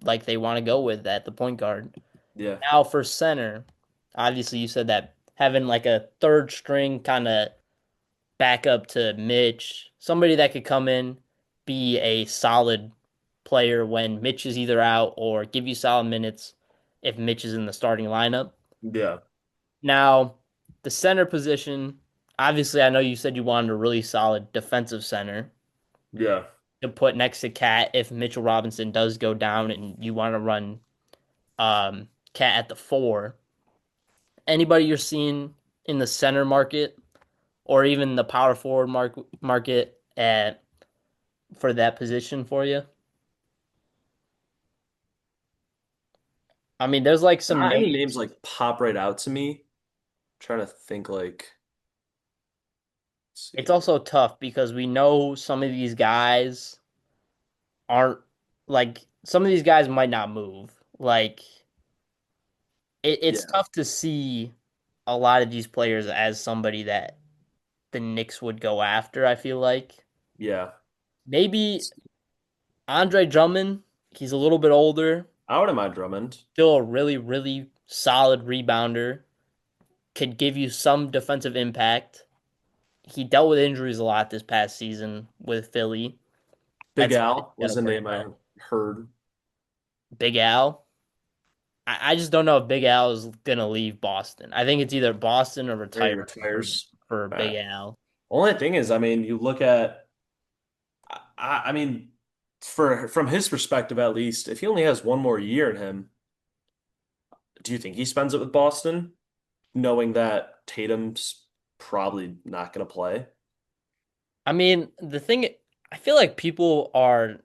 Speaker 1: like they want to go with at the point guard.
Speaker 2: yeah,
Speaker 1: Now for center, obviously you said that having like a third string kind of backup to Mitch, somebody that could come in, be a solid player when Mitch is either out or give you solid minutes if Mitch is in the starting lineup.
Speaker 2: yeah,
Speaker 1: Now, the center position, obviously, I know you said you wanted a really solid defensive center
Speaker 2: yeah.
Speaker 1: to put next to Cat if Mitchell Robinson does go down and you want to run Cat at the four. Anybody you're seeing in the center market or even the power forward market at for that position for you? I mean, there's like some
Speaker 2: Not any
Speaker 1: names.
Speaker 2: names like pop right out to me. Trying to think like, let's
Speaker 1: It's
Speaker 2: see.
Speaker 1: also tough because we know some of these guys aren't like some of these guys might not move. Like it's
Speaker 2: Yeah,
Speaker 1: tough to see a lot of these players as somebody that the Knicks would go after, I feel like.
Speaker 2: yeah.
Speaker 1: Maybe Andre Drummond, he's a little bit older,
Speaker 2: I wouldn't mind Drummond.
Speaker 1: still a really, really solid rebounder, could give you some defensive impact. He dealt with injuries a lot this past season with Philly.
Speaker 2: Big
Speaker 1: Had somebody
Speaker 2: Al
Speaker 1: got
Speaker 2: was
Speaker 1: to
Speaker 2: a
Speaker 1: bring
Speaker 2: name
Speaker 1: him
Speaker 2: I
Speaker 1: up.
Speaker 2: heard.
Speaker 1: Big Al. I just don't know if Big Al is gonna leave Boston. I think it's either Boston or
Speaker 2: Where he
Speaker 1: retirement
Speaker 2: retires.
Speaker 1: for
Speaker 2: Uh,
Speaker 1: Big Al.
Speaker 2: Only thing is, I mean, you look at, I mean, from his perspective at least, if he only has one more year in him, do you think he spends it with Boston, knowing that Tatum's probably not going to play?
Speaker 1: I mean, the thing I feel like people are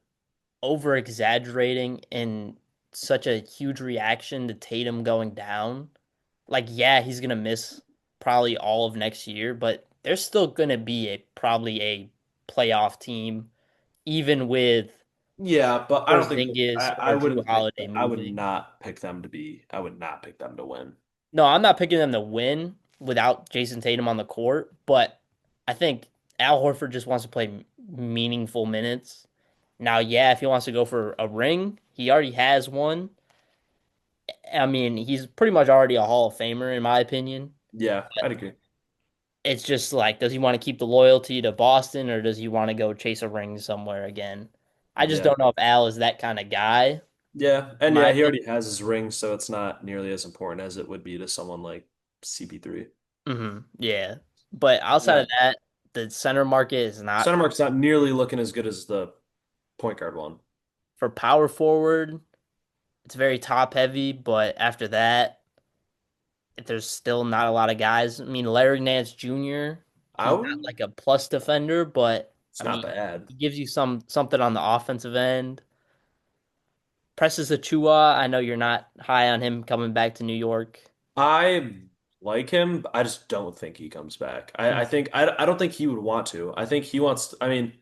Speaker 1: over exaggerating in such a huge reaction to Tatum going down. Like, yeah, he's gonna miss probably all of next year, but there's still gonna be a probably a playoff team, even with
Speaker 2: Yeah, but I don't think
Speaker 1: Porzingis
Speaker 2: I
Speaker 1: or Drew
Speaker 2: wouldn't pick
Speaker 1: Holiday
Speaker 2: I would
Speaker 1: moving.
Speaker 2: not pick them to be I would not pick them to win.
Speaker 1: No, I'm not picking them to win without Jason Tatum on the court, but I think Al Horford just wants to play meaningful minutes. Now, yeah, if he wants to go for a ring, he already has one. I mean, he's pretty much already a Hall of Famer, in my opinion.
Speaker 2: Yeah, I'd agree.
Speaker 1: It's just like, does he want to keep the loyalty to Boston or does he want to go chase a ring somewhere again? I just
Speaker 2: Yeah.
Speaker 1: don't know if Al is that kind of guy,
Speaker 2: Yeah,
Speaker 1: in
Speaker 2: and
Speaker 1: my
Speaker 2: yeah, he
Speaker 1: opinion.
Speaker 2: already has his ring, so it's not nearly as important as it would be to someone like CP3.
Speaker 1: Yeah. But outside
Speaker 2: Yeah.
Speaker 1: of that, the center market is not
Speaker 2: Center mark's not nearly looking as good as the point guard one.
Speaker 1: for power forward. It's very top heavy, but after that, there's still not a lot of guys. I mean, Larry Nance Jr.,
Speaker 2: I
Speaker 1: he's not
Speaker 2: would,
Speaker 1: like a plus defender, but
Speaker 2: it's
Speaker 1: I
Speaker 2: not
Speaker 1: mean,
Speaker 2: bad.
Speaker 1: he gives you something on the offensive end. Presses Achua, I know you're not high on him coming back to New York.
Speaker 2: I like him. I just don't think he comes back. I
Speaker 1: Mhm.
Speaker 2: think I don't think he would want to. I think he wants. I mean,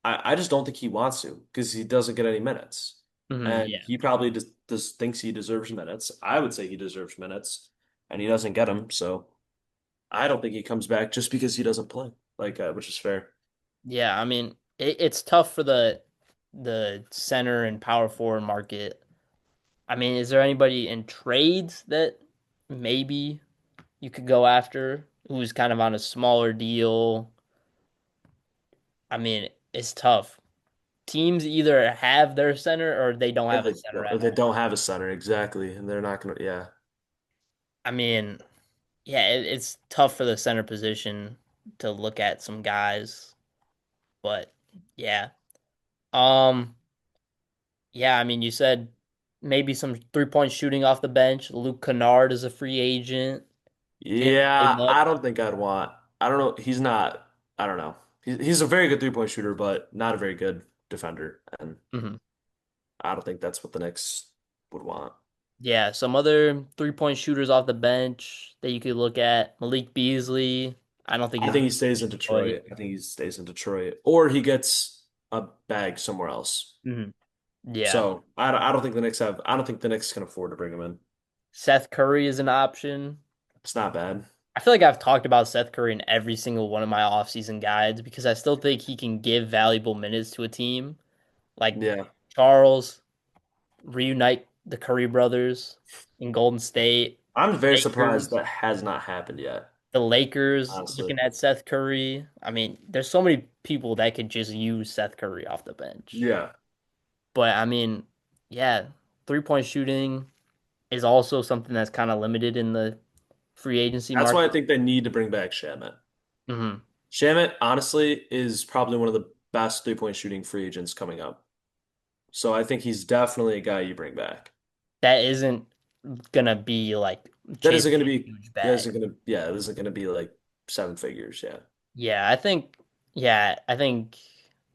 Speaker 2: I just don't think he wants to because he doesn't get any minutes, and
Speaker 1: Yeah.
Speaker 2: he probably just thinks he deserves minutes. I would say he deserves minutes, and he doesn't get them. So I don't think he comes back just because he doesn't play, which is fair.
Speaker 1: Yeah, I mean, it's tough for the center and power forward market. I mean, is there anybody in trades that maybe you could go after who's kind of on a smaller deal? I mean, it's tough. Teams either have their center or they don't
Speaker 2: And
Speaker 1: have a
Speaker 2: they
Speaker 1: center
Speaker 2: don't,
Speaker 1: at
Speaker 2: they
Speaker 1: all.
Speaker 2: don't have a center exactly, and they're not gonna. Yeah,
Speaker 1: I mean, yeah, it's tough for the center position to look at some guys, but yeah. Um, yeah, I mean, you said maybe some 3-point shooting off the bench. Luke Kennard is a free agent. Can't say
Speaker 2: yeah.
Speaker 1: much.
Speaker 2: I don't think I'd want. I don't know. He's not. I don't know. He's a very good 3-point shooter, but not a very good defender, and
Speaker 1: Mhm.
Speaker 2: I don't think that's what the Knicks would want.
Speaker 1: Yeah, some other 3-point shooters off the bench that you could look at. Malik Beasley. I don't think
Speaker 2: I
Speaker 1: he's
Speaker 2: think
Speaker 1: going
Speaker 2: he
Speaker 1: to
Speaker 2: stays in
Speaker 1: Detroit.
Speaker 2: Detroit. I think he stays in Detroit, or he gets a bag somewhere else.
Speaker 1: Mhm. Yeah.
Speaker 2: So I don't think the Knicks have. I don't think the Knicks can afford to bring him in.
Speaker 1: Seth Curry is an option.
Speaker 2: It's not bad.
Speaker 1: I feel like I've talked about Seth Curry in every single one of my offseason guides because I still think he can give valuable minutes to a team. Like
Speaker 2: Yeah,
Speaker 1: Charles, reunite the Curry brothers in Golden State,
Speaker 2: I'm very surprised
Speaker 1: Lakers,
Speaker 2: that has not happened yet.
Speaker 1: the Lakers
Speaker 2: Honestly,
Speaker 1: looking at Seth Curry. I mean, there's so many people that could just use Seth Curry off the bench.
Speaker 2: yeah.
Speaker 1: But I mean, yeah, 3-point shooting is also something that's kind of limited in the free agency
Speaker 2: That's why I
Speaker 1: market.
Speaker 2: think they need to bring back Shamet.
Speaker 1: Hmm.
Speaker 2: Shamet, honestly, is probably one of the best 3-point shooting free agents coming up. So I think he's definitely a guy you bring back.
Speaker 1: That isn't gonna be like
Speaker 2: That
Speaker 1: chasing
Speaker 2: isn't going to
Speaker 1: a
Speaker 2: be.
Speaker 1: huge
Speaker 2: That
Speaker 1: bag.
Speaker 2: isn't going to. Yeah, that isn't going to be like seven figures. Yeah,
Speaker 1: Yeah, I think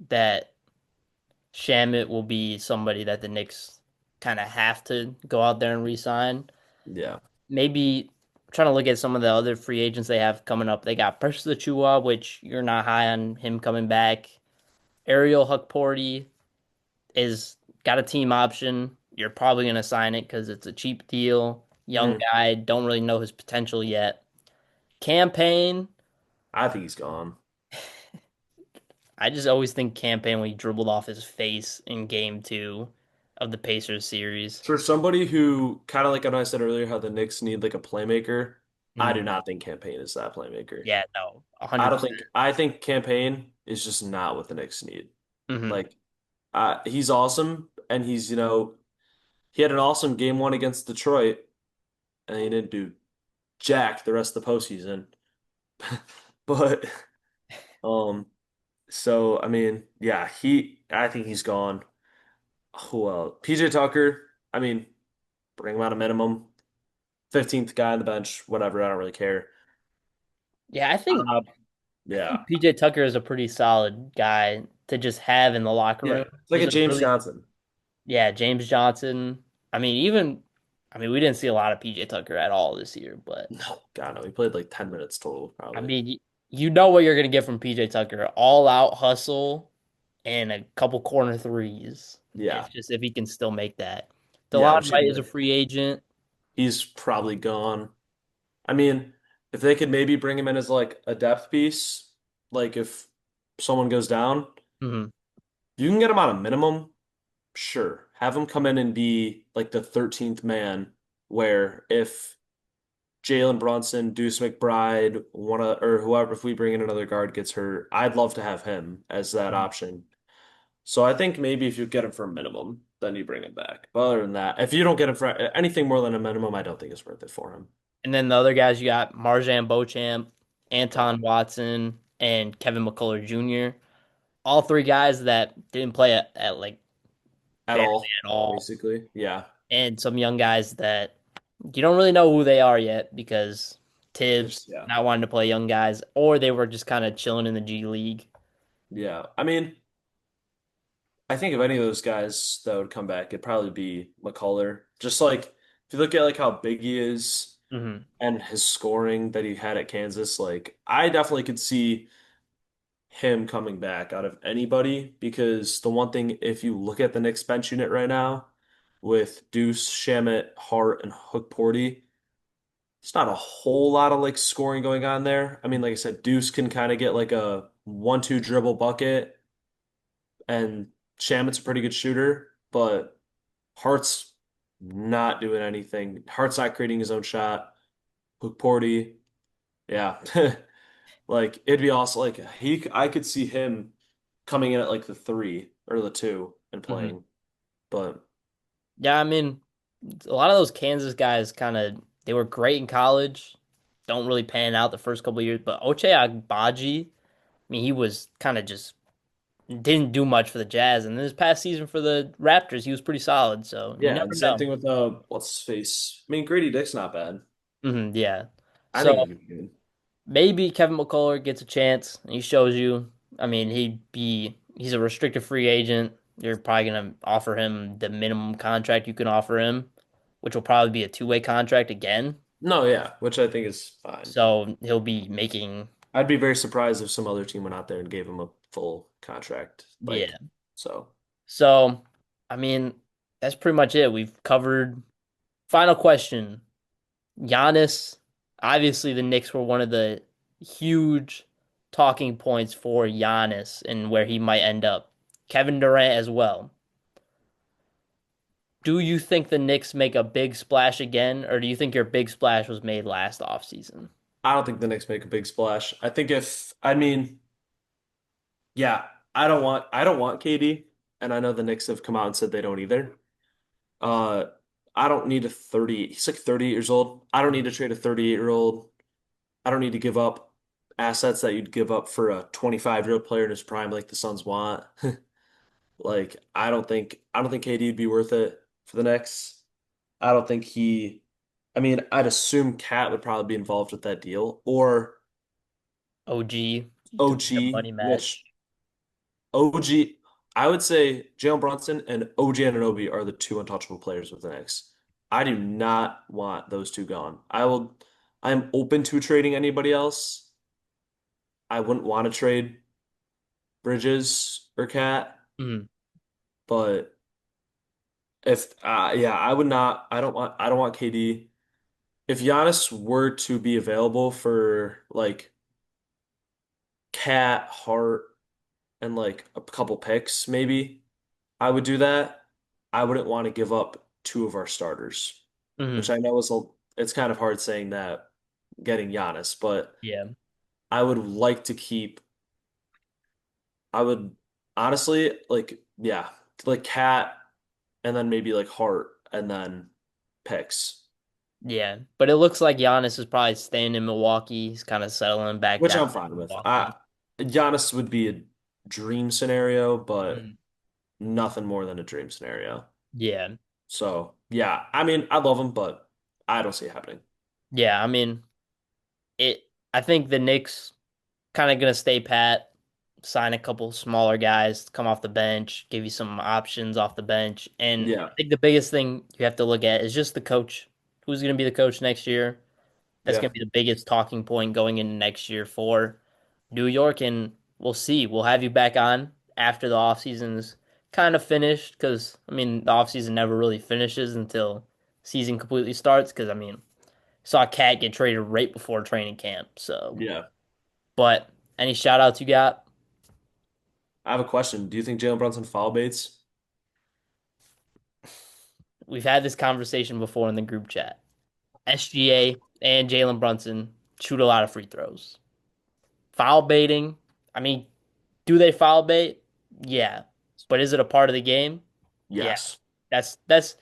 Speaker 1: that Shamit will be somebody that the Knicks kind of have to go out there and re-sign.
Speaker 2: yeah.
Speaker 1: Maybe trying to look at some of the other free agents they have coming up. They got Precious Achua, which you're not high on him coming back. Ariel Hukporti is got a team option. You're probably gonna sign it because it's a cheap deal. Young
Speaker 2: Mhm.
Speaker 1: guy, don't really know his potential yet. Campaign,
Speaker 2: I think he's gone.
Speaker 1: I just always think Campaign when he dribbled off his face in game 2 of the Pacers series.
Speaker 2: For somebody who kind of like when I said earlier, how the Knicks need like a playmaker, I do
Speaker 1: Mhm.
Speaker 2: not think Campaign is that playmaker.
Speaker 1: Yeah, no,
Speaker 2: I don't
Speaker 1: 100%.
Speaker 2: think I think Campaign is just not what the Knicks need.
Speaker 1: Hmm.
Speaker 2: Like he's awesome and he had an awesome game one against Detroit and he didn't do jack the rest of the postseason. But um so I mean, yeah, I think he's gone. Who else? PJ Tucker, I mean, bring him out a minimum. 15th guy on the bench, whatever, I don't really care.
Speaker 1: Yeah,
Speaker 2: Uh,
Speaker 1: I
Speaker 2: yeah.
Speaker 1: think PJ Tucker is a pretty solid guy to just have in the locker
Speaker 2: Yeah.
Speaker 1: room.
Speaker 2: It's like
Speaker 1: He's
Speaker 2: a
Speaker 1: a
Speaker 2: James
Speaker 1: really
Speaker 2: Johnson.
Speaker 1: Yeah, James Johnson. I mean, we didn't see a lot of PJ Tucker at all this year, but
Speaker 2: No, God, no. He played like 10 minutes total,
Speaker 1: I
Speaker 2: probably.
Speaker 1: mean, you know what you're gonna get from PJ Tucker: all out hustle and a couple corner threes.
Speaker 2: Yeah.
Speaker 1: It's just if he can still make that.
Speaker 2: Yeah,
Speaker 1: DeLon
Speaker 2: which
Speaker 1: Wright is a free agent.
Speaker 2: he's probably gone. I mean, if they could maybe bring him in as like a depth piece, like if someone goes down,
Speaker 1: Hmm.
Speaker 2: you can get him on a minimum, sure. Have him come in and be like the 13th man, where if Jalen Brunson, Deuce McBride, or whoever, if we bring in another guard gets hurt, I'd love to have him as that option. So I think maybe if you get him for a minimum, then you bring him back. But other than that, if you don't get him for anything more than a minimum, I don't think it's worth it for him.
Speaker 1: And then the other guys you got Marjan Beauchamp,
Speaker 2: No,
Speaker 1: Anton Watson. and Kevin McCullough Jr. All three guys that didn't play at like
Speaker 2: At
Speaker 1: barely
Speaker 2: all,
Speaker 1: at all,
Speaker 2: basically. Yeah.
Speaker 1: and some young guys that you don't really know who they are yet because Tibbs
Speaker 2: Yeah.
Speaker 1: not wanting to play young guys, or they were just kind of chilling in the G League.
Speaker 2: Yeah. I mean, I think if any of those guys that would come back, it'd probably be McCullough. Just like if you look at like how big he is
Speaker 1: Hmm.
Speaker 2: and his scoring that he had at Kansas, like I definitely could see him coming back out of anybody because the one thing, if you look at the Knicks bench unit right now with Deuce, Shamet, Hart, and Hook Porty, it's not a whole lot of like scoring going on there. I mean, like I said, Deuce can kind of get like a 1-2 dribble bucket, and Shamet's a pretty good shooter, but Hart's not doing anything. Hart's not creating his own shot. Hook Porty, yeah. Like it'd be awesome. Like I could see him coming in at like the three or the two and
Speaker 1: Hmm.
Speaker 2: playing. But
Speaker 1: Yeah, I mean, a lot of those Kansas guys kind of they were great in college, don't really pan out the first couple of years. But Ochai Agbaji, I mean, he was kind of just didn't do much for the Jazz, and this past season for the Raptors, he was pretty solid. So you
Speaker 2: yeah,
Speaker 1: never
Speaker 2: and same
Speaker 1: know.
Speaker 2: thing with what's his face? I mean, Grady Dick's not bad.
Speaker 1: Yeah.
Speaker 2: I
Speaker 1: So
Speaker 2: think he could be good.
Speaker 1: maybe Kevin McCullough gets a chance and he shows you. I mean, he's a restricted free agent. You're probably gonna offer him the minimum contract you can offer him, which will probably be a two-way contract again.
Speaker 2: No, yeah, which I think is fine.
Speaker 1: So he'll be making,
Speaker 2: I'd be very surprised if some other team went out there and gave him a full contract.
Speaker 1: yeah.
Speaker 2: Like, so
Speaker 1: So I mean, that's pretty much it. We've covered. Final question. Giannis, obviously the Knicks were one of the huge talking points for Giannis and where he might end up. Kevin Durant as well. Do you think the Knicks make a big splash again, or do you think your big splash was made last offseason?
Speaker 2: I don't think the Knicks make a big splash. I think if I mean, yeah, I don't want KD, and I know the Knicks have come out and said they don't either. Uh, I don't need a 30. He's like 38 years old. I don't need to trade a 38-year-old. I don't need to give up assets that you'd give up for a 25-year-old player in his prime like the Suns want. Like I don't think KD would be worth it for the Knicks. I don't think I mean, I'd assume Cat would probably be involved with that deal or
Speaker 1: OG to be the
Speaker 2: OG,
Speaker 1: money match.
Speaker 2: which OG, I would say Jalen Brunson and OG Anunoby are the two untouchable players with the Knicks. I do not want those two gone. I'm open to trading anybody else. I wouldn't want to trade Bridges or Cat,
Speaker 1: Mhm.
Speaker 2: but if yeah, I would not. I don't want KD. If Giannis were to be available for like Cat, Hart, and like a couple picks, maybe I would do that. I wouldn't want to give up two of our starters, which
Speaker 1: Mhm.
Speaker 2: I know it's kind of hard saying that getting Giannis, but
Speaker 1: Yeah.
Speaker 2: I would like to keep. I would honestly like yeah, like Cat and then maybe like Hart and then picks,
Speaker 1: Yeah. But it looks like Giannis is probably staying in Milwaukee. He's kind of settling back
Speaker 2: which
Speaker 1: down
Speaker 2: I'm
Speaker 1: in
Speaker 2: fine with.
Speaker 1: Milwaukee.
Speaker 2: Giannis would be a dream scenario, but
Speaker 1: Mhm.
Speaker 2: nothing more than a dream scenario.
Speaker 1: Yeah.
Speaker 2: So yeah, I mean, I love him, but I don't see it happening.
Speaker 1: Yeah. I mean, I think the Knicks kind of gonna stay pat, sign a couple smaller guys, come off the bench, give you some options off the bench. And
Speaker 2: Yeah,
Speaker 1: I think the biggest thing you have to look at is just the coach. Who's gonna be the coach next year? That's
Speaker 2: yeah,
Speaker 1: gonna be the biggest talking point going into next year for New York, and we'll see. We'll have you back on after the offseason's kind of finished, because I mean the offseason never really finishes until season completely starts. Because I mean, saw Cat get traded right before training camp. So,
Speaker 2: yeah.
Speaker 1: but any shout outs you got?
Speaker 2: I have a question. Do you think Jalen Brunson foul baits?
Speaker 1: We've had this conversation before in the group chat. SGA and Jalen Brunson shoot a lot of free throws. Foul baiting. I mean, do they foul bait? Yeah. But is it a part of the game? Yeah.
Speaker 2: Yes.
Speaker 1: That's that's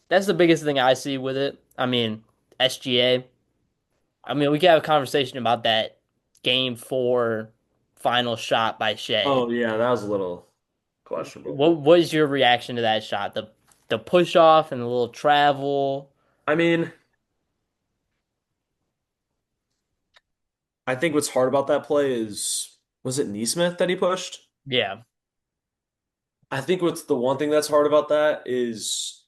Speaker 1: that's the biggest thing I see with it. I mean, SGA. I mean, we could have a conversation about that game 4. final shot by Shea.
Speaker 2: Oh yeah, that was a little questionable.
Speaker 1: What was your reaction to that shot? The push off and the little travel.
Speaker 2: I mean, I think what's hard about that play is was it Neesmith that he pushed?
Speaker 1: Yeah.
Speaker 2: I think what's the one thing that's hard about that is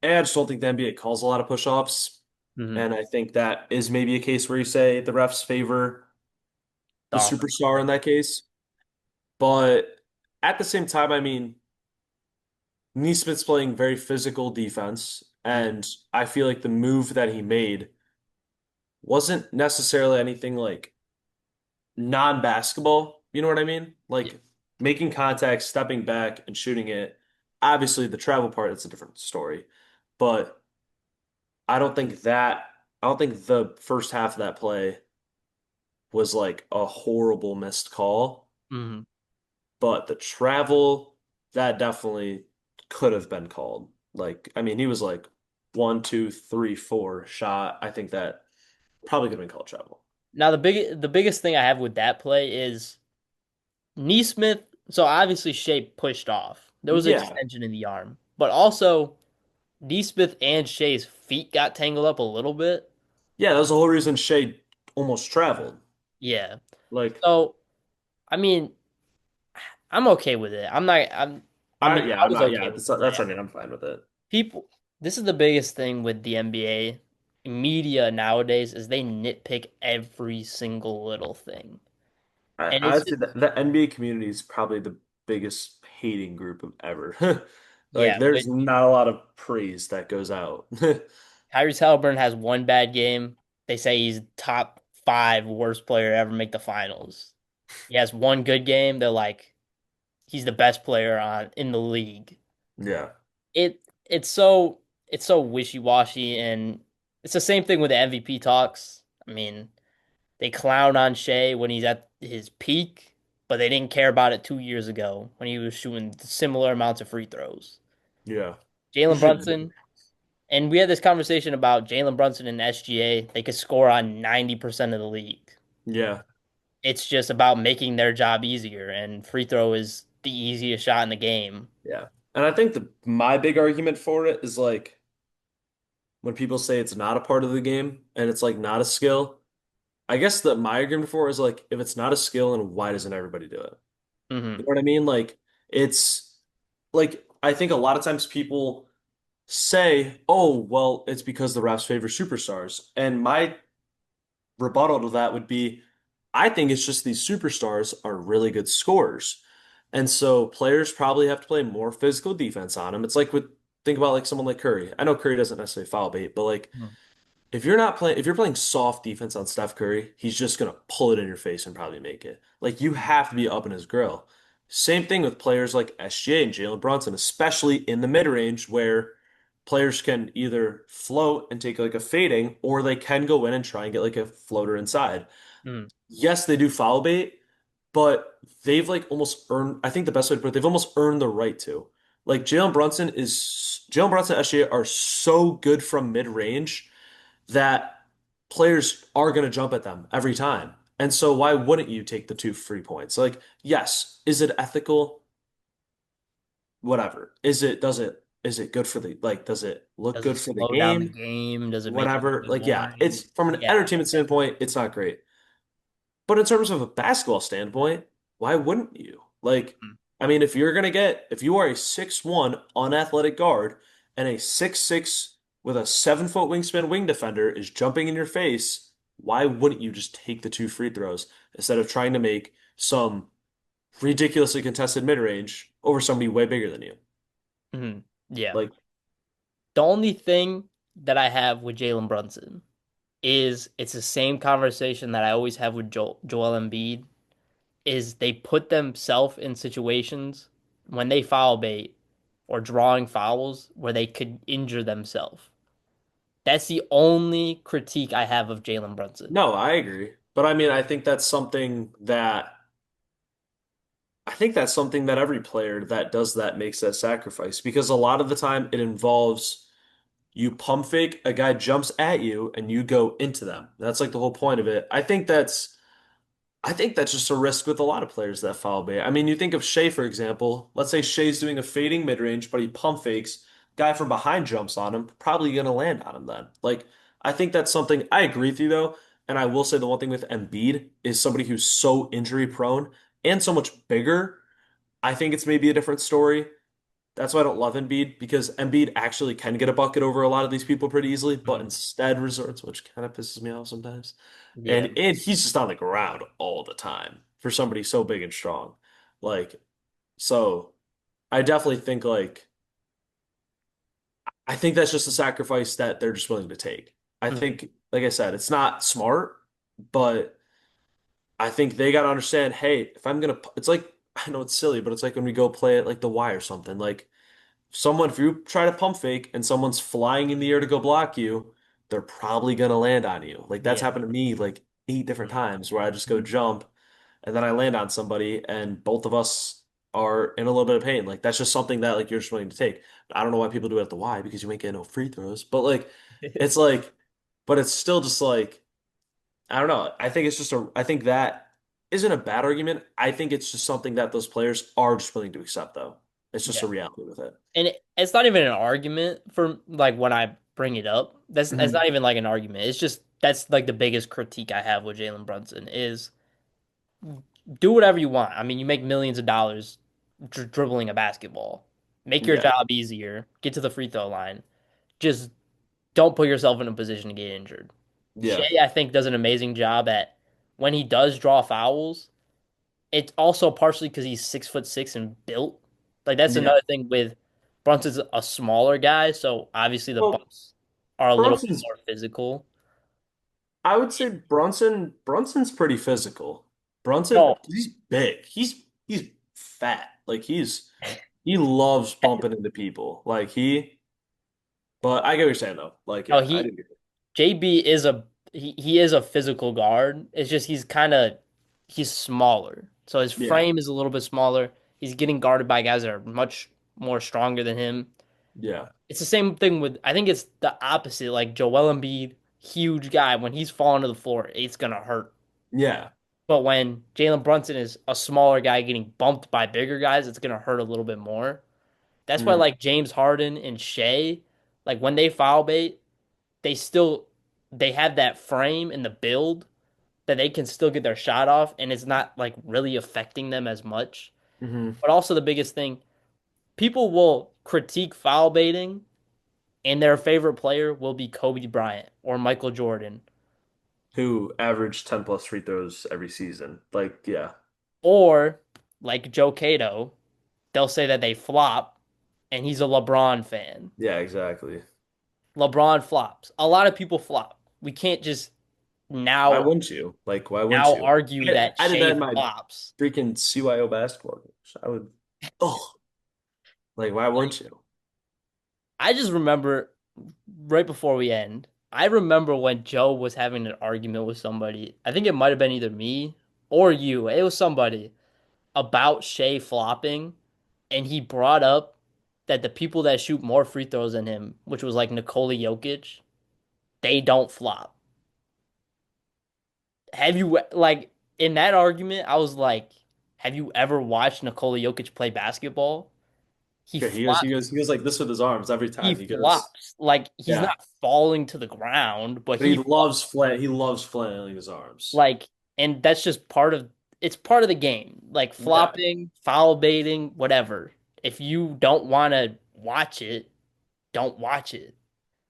Speaker 2: I just don't think the NBA calls a lot of push-offs.
Speaker 1: Hmm.
Speaker 2: And I think that is maybe a case where you say the refs favor the
Speaker 1: The
Speaker 2: superstar in
Speaker 1: offense.
Speaker 2: that case. But at the same time, I mean, Neesmith's playing very physical defense,
Speaker 1: Mm,
Speaker 2: and I feel like the move that he made wasn't necessarily anything like non-basketball. You know what I mean?
Speaker 1: yeah.
Speaker 2: Like making contact, stepping back, and shooting it. Obviously, the travel part, it's a different story. But I don't think that, I don't think the first half of that play was like a horrible missed call.
Speaker 1: Hmm.
Speaker 2: But the travel, that definitely could have been called. Like, I mean, he was like 1, 2, 3, 4 shot. I think that probably could have been called travel.
Speaker 1: Now the biggest thing I have with that play is Neesmith. So obviously Shea pushed off. There was an
Speaker 2: Yeah.
Speaker 1: extension in the arm, but also Neesmith and Shea's feet got tangled up a little bit.
Speaker 2: Yeah, that was the whole reason Shea almost traveled.
Speaker 1: Yeah.
Speaker 2: Like,
Speaker 1: So I mean, I'm okay with it. I'm not. I
Speaker 2: I'm
Speaker 1: was
Speaker 2: not,
Speaker 1: okay
Speaker 2: yeah,
Speaker 1: with
Speaker 2: that's, I
Speaker 1: that.
Speaker 2: mean, I'm fine with it.
Speaker 1: People, this is the biggest thing with the NBA media nowadays is they nitpick every single little thing. And it's
Speaker 2: I'd say
Speaker 1: just,
Speaker 2: that the NBA community is probably the biggest hating group of ever. Like,
Speaker 1: yeah,
Speaker 2: there's
Speaker 1: with
Speaker 2: not a lot of praise that goes out.
Speaker 1: Tyrese Halliburton has one bad game. They say he's top five worst player to ever make the finals. He has one good game. They're like, he's the best player on in the league.
Speaker 2: Yeah,
Speaker 1: It it's so wishy-washy, and it's the same thing with the MVP talks. I mean, they clown on Shea when he's at his peak, but they didn't care about it 2 years ago when he was shooting similar amounts of free throws.
Speaker 2: yeah.
Speaker 1: Jalen Brunson, and we had this conversation about Jalen Brunson and SGA. They could score on 90% of the league.
Speaker 2: Yeah,
Speaker 1: It's just about making their job easier, and free throw is the easiest shot in the game.
Speaker 2: yeah. And I think my big argument for it is like when people say it's not a part of the game and it's like not a skill. I guess that my argument for it is like if it's not a skill, then why doesn't everybody do it? You
Speaker 1: Hmm.
Speaker 2: know what I mean? Like it's like I think a lot of times people say, "Oh, well, it's because the refs favor superstars." And my rebuttal to that would be, I think it's just these superstars are really good scorers. And so players probably have to play more physical defense on them. It's like with think about like someone like Curry. I know Curry doesn't necessarily foul bait, but like if you're playing soft defense on Steph Curry, he's just gonna pull it in your face and probably make it. Like you have to be up in his grill. Same thing with players like SGA and Jalen Brunson, especially in the mid-range where players can either float and take like a fading, or they can go in and try and get like a floater inside.
Speaker 1: Hmm.
Speaker 2: Yes, they do foul bait, but they've like almost earned, I think the best way to put it, they've almost earned the right to. Like Jalen Brunson and SGA are so good from mid-range that players are going to jump at them every time. And so why wouldn't you take the 2 free points? Like, yes, is it ethical? Whatever. Is it good for the like does it look
Speaker 1: Does it
Speaker 2: good for the
Speaker 1: slow down the
Speaker 2: game?
Speaker 1: game? Does it make it a little
Speaker 2: Whatever.
Speaker 1: bit
Speaker 2: Like, yeah, it's
Speaker 1: boring?
Speaker 2: from an
Speaker 1: Yeah.
Speaker 2: entertainment standpoint, it's not great. But in terms of a basketball standpoint, why wouldn't you? Like, I mean, if you are a 6'1" unathletic guard and a 6'6" with a 7 foot wingspan wing defender is jumping in your face, why wouldn't you just take the 2 free throws instead of trying to make some ridiculously contested mid-range over somebody way bigger than you?
Speaker 1: Hmm. Yeah.
Speaker 2: Like,
Speaker 1: The only thing that I have with Jalen Brunson is it's the same conversation that I always have with Joel Embiid is they put themselves in situations when they foul bait or drawing fouls where they could injure themselves. That's the only critique I have of Jalen Brunson.
Speaker 2: no, I agree. But I mean, I think that's something that every player that does that makes that sacrifice because a lot of the time it involves you pump fake, a guy jumps at you and you go into them. That's like the whole point of it. I think that's I think that's just a risk with a lot of players that foul bait. I mean, you think of Shea, for example. Let's say Shea's doing a fading mid-range, but he pump fakes. Guy from behind jumps on him, probably going to land on him then. Like, I think that's something I agree with you though. And I will say the one thing with Embiid is somebody who's so injury prone and so much bigger. I think it's maybe a different story. That's why I don't love Embiid because Embiid actually can get a bucket over a lot of these people pretty easily, but
Speaker 1: Mhm.
Speaker 2: instead resorts, which kind of pisses me off sometimes.
Speaker 1: Yeah.
Speaker 2: And he's just on the ground all the time for somebody so big and strong. Like, so I definitely think I think that's just a sacrifice that they're just willing to take. I
Speaker 1: Mhm.
Speaker 2: think, like I said, it's not smart, but I think they got to understand, hey, if I'm gonna, it's like I know it's silly, but it's like when we go play at like the Y or something. Like someone, if you try to pump fake and someone's flying in the air to go block you, they're probably gonna land on you. Like that's
Speaker 1: Yeah.
Speaker 2: happened to me like 8 different
Speaker 1: Mhm.
Speaker 2: times where I just go
Speaker 1: Mhm.
Speaker 2: jump and then I land on somebody and both of us are in a little bit of pain. Like that's just something that like you're just willing to take. I don't know why people do it at the Y because you ain't getting no free throws, but it's like, but it's still just like I don't know. I think it's just I think that isn't a bad argument. I think it's just something that those players are just willing to accept though. It's just
Speaker 1: Yeah.
Speaker 2: a reality with it.
Speaker 1: And it's not even an argument for like when I bring it up. That's not
Speaker 2: Mhm.
Speaker 1: even like an argument. It's just that's like the biggest critique I have with Jalen Brunson is do whatever you want. I mean, you make millions of dollars dribbling a basketball. Make your
Speaker 2: Yeah.
Speaker 1: job easier. Get to the free throw line. Just don't put yourself in a position to get injured.
Speaker 2: Yeah.
Speaker 1: Shea, I think, does an amazing job at when he does draw fouls. It's also partially because he's 6'6" and built. Like that's
Speaker 2: Yeah.
Speaker 1: another thing with Brunson's a smaller guy, so obviously the
Speaker 2: Well,
Speaker 1: bumps are a little bit
Speaker 2: Brunson's
Speaker 1: more physical.
Speaker 2: I would say Brunson's pretty physical. Brunson,
Speaker 1: No,
Speaker 2: he's big. He's fat. Like he loves bumping into people. But I get what you're saying though. Like,
Speaker 1: no,
Speaker 2: yeah, I do.
Speaker 1: JB is he is a physical guard. It's just he's smaller. So his
Speaker 2: Yeah.
Speaker 1: frame is a little bit smaller. He's getting guarded by guys that are much more stronger than him.
Speaker 2: Yeah.
Speaker 1: It's the same thing with I think it's the opposite. Like Joel Embiid, huge guy, when he's falling to the floor, it's gonna hurt.
Speaker 2: Yeah.
Speaker 1: But when Jalen Brunson is a smaller guy getting bumped by bigger guys, it's gonna hurt a little bit more. That's why
Speaker 2: Mm.
Speaker 1: like James Harden and Shea, like when they foul bait, they still they have that frame and the build that they can still get their shot off and it's not like really affecting them as much.
Speaker 2: Hmm.
Speaker 1: But also the biggest thing, people will critique foul baiting and their favorite player will be Kobe Bryant or Michael Jordan
Speaker 2: Who averaged 10 plus free throws every season. Like, yeah.
Speaker 1: or like Joe Cato, they'll say that they flop and he's a LeBron fan.
Speaker 2: Yeah, exactly.
Speaker 1: LeBron flops. A lot of people flop. We can't just
Speaker 2: Why
Speaker 1: now
Speaker 2: wouldn't you? Like, why wouldn't
Speaker 1: now
Speaker 2: you?
Speaker 1: argue that
Speaker 2: I did that
Speaker 1: Shea
Speaker 2: in my
Speaker 1: flops.
Speaker 2: freaking CYO basketball games. I would, oh, like, why wouldn't you?
Speaker 1: I just remember right before we end, I remember when Joe was having an argument with somebody. I think it might have been either me or you. It was somebody about Shea flopping, and he brought up that the people that shoot more free throws than him, which was like Nikola Jokic, they don't flop. Have you like in that argument? I was like, have you ever watched Nikola Jokic play basketball? He
Speaker 2: Yeah,
Speaker 1: flops.
Speaker 2: he goes like this with his arms every
Speaker 1: He
Speaker 2: time. He goes,
Speaker 1: flops. Like he's
Speaker 2: yeah,
Speaker 1: not falling to the ground, but
Speaker 2: but he loves flailing his arms.
Speaker 1: like, and that's just part of it's part of the game. Like
Speaker 2: Yeah,
Speaker 1: flopping, foul baiting, whatever. If you don't want to watch it, don't watch it.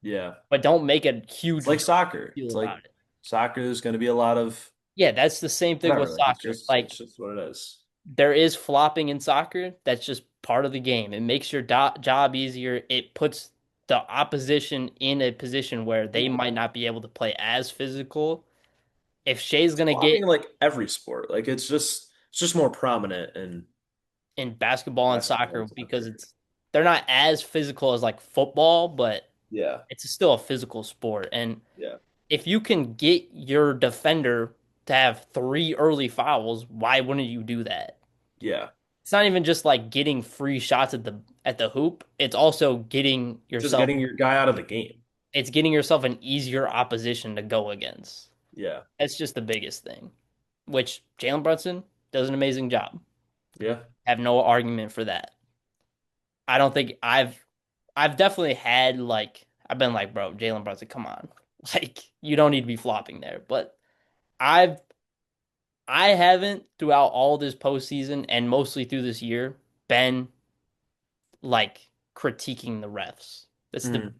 Speaker 2: yeah.
Speaker 1: But don't make a
Speaker 2: It's
Speaker 1: huge
Speaker 2: like soccer.
Speaker 1: deal
Speaker 2: It's
Speaker 1: about
Speaker 2: like
Speaker 1: it.
Speaker 2: soccer. There's going to be a lot of
Speaker 1: Yeah, that's the same thing with
Speaker 2: whatever. Like
Speaker 1: soccer.
Speaker 2: it's
Speaker 1: Like
Speaker 2: just what it is.
Speaker 1: there is flopping in soccer. That's just part of the game. It makes your job easier. It puts the opposition in a position where they might not be able to play as physical. If Shea's
Speaker 2: It's
Speaker 1: gonna get
Speaker 2: flopping in like every sport. Like it's just more prominent in
Speaker 1: in basketball and
Speaker 2: basketball
Speaker 1: soccer
Speaker 2: and
Speaker 1: because
Speaker 2: soccer.
Speaker 1: it's they're not as physical as like football, but
Speaker 2: Yeah,
Speaker 1: it's still a physical sport. And
Speaker 2: yeah,
Speaker 1: if you can get your defender to have three early fouls, why wouldn't you do that?
Speaker 2: yeah.
Speaker 1: It's not even just like getting free shots at the hoop. It's also getting
Speaker 2: Just
Speaker 1: yourself
Speaker 2: getting your guy out of the game.
Speaker 1: an easier opposition to go against.
Speaker 2: Yeah.
Speaker 1: That's just the biggest thing. which Jalen Brunson does an amazing job.
Speaker 2: Yeah.
Speaker 1: Have no argument for that. I don't think I've definitely had like I've been like, bro, Jalen Brunson, come on. Like you don't need to be flopping there. But I've I haven't throughout all this postseason and mostly through this year been like critiquing the refs. That's the
Speaker 2: Mm.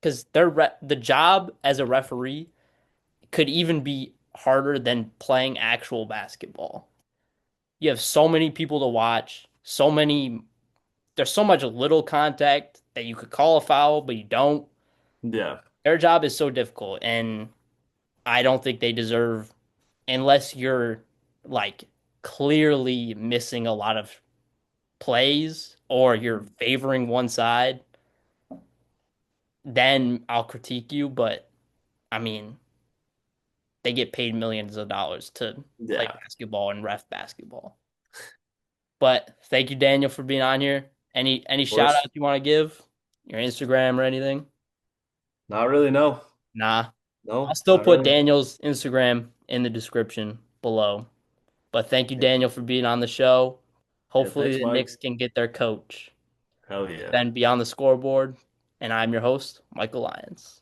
Speaker 1: because the job as a referee could even be harder than playing actual basketball. You have so many people to watch, there's so much little contact that you could call a foul, but you don't.
Speaker 2: Yeah.
Speaker 1: Their job is so difficult, and I don't think they deserve, unless you're like clearly missing a lot of plays or you're favoring one side, then I'll critique you. But I mean, they get paid millions of dollars to play
Speaker 2: Yeah.
Speaker 1: basketball and ref basketball. But thank you, Daniel, for being on here. Any
Speaker 2: Of
Speaker 1: shout outs
Speaker 2: course.
Speaker 1: you want to give? Your Instagram or anything?
Speaker 2: Not really, no.
Speaker 1: Nah. I'll
Speaker 2: No,
Speaker 1: still
Speaker 2: not
Speaker 1: put
Speaker 2: really.
Speaker 1: Daniel's Instagram in the description below. But thank you,
Speaker 2: Yeah.
Speaker 1: Daniel, for being on the show.
Speaker 2: Yeah,
Speaker 1: Hopefully
Speaker 2: thanks,
Speaker 1: the
Speaker 2: Mike.
Speaker 1: Knicks can get their coach.
Speaker 2: Hell yeah.
Speaker 1: Then beyond the scoreboard. And I'm your host, Michael Lyons.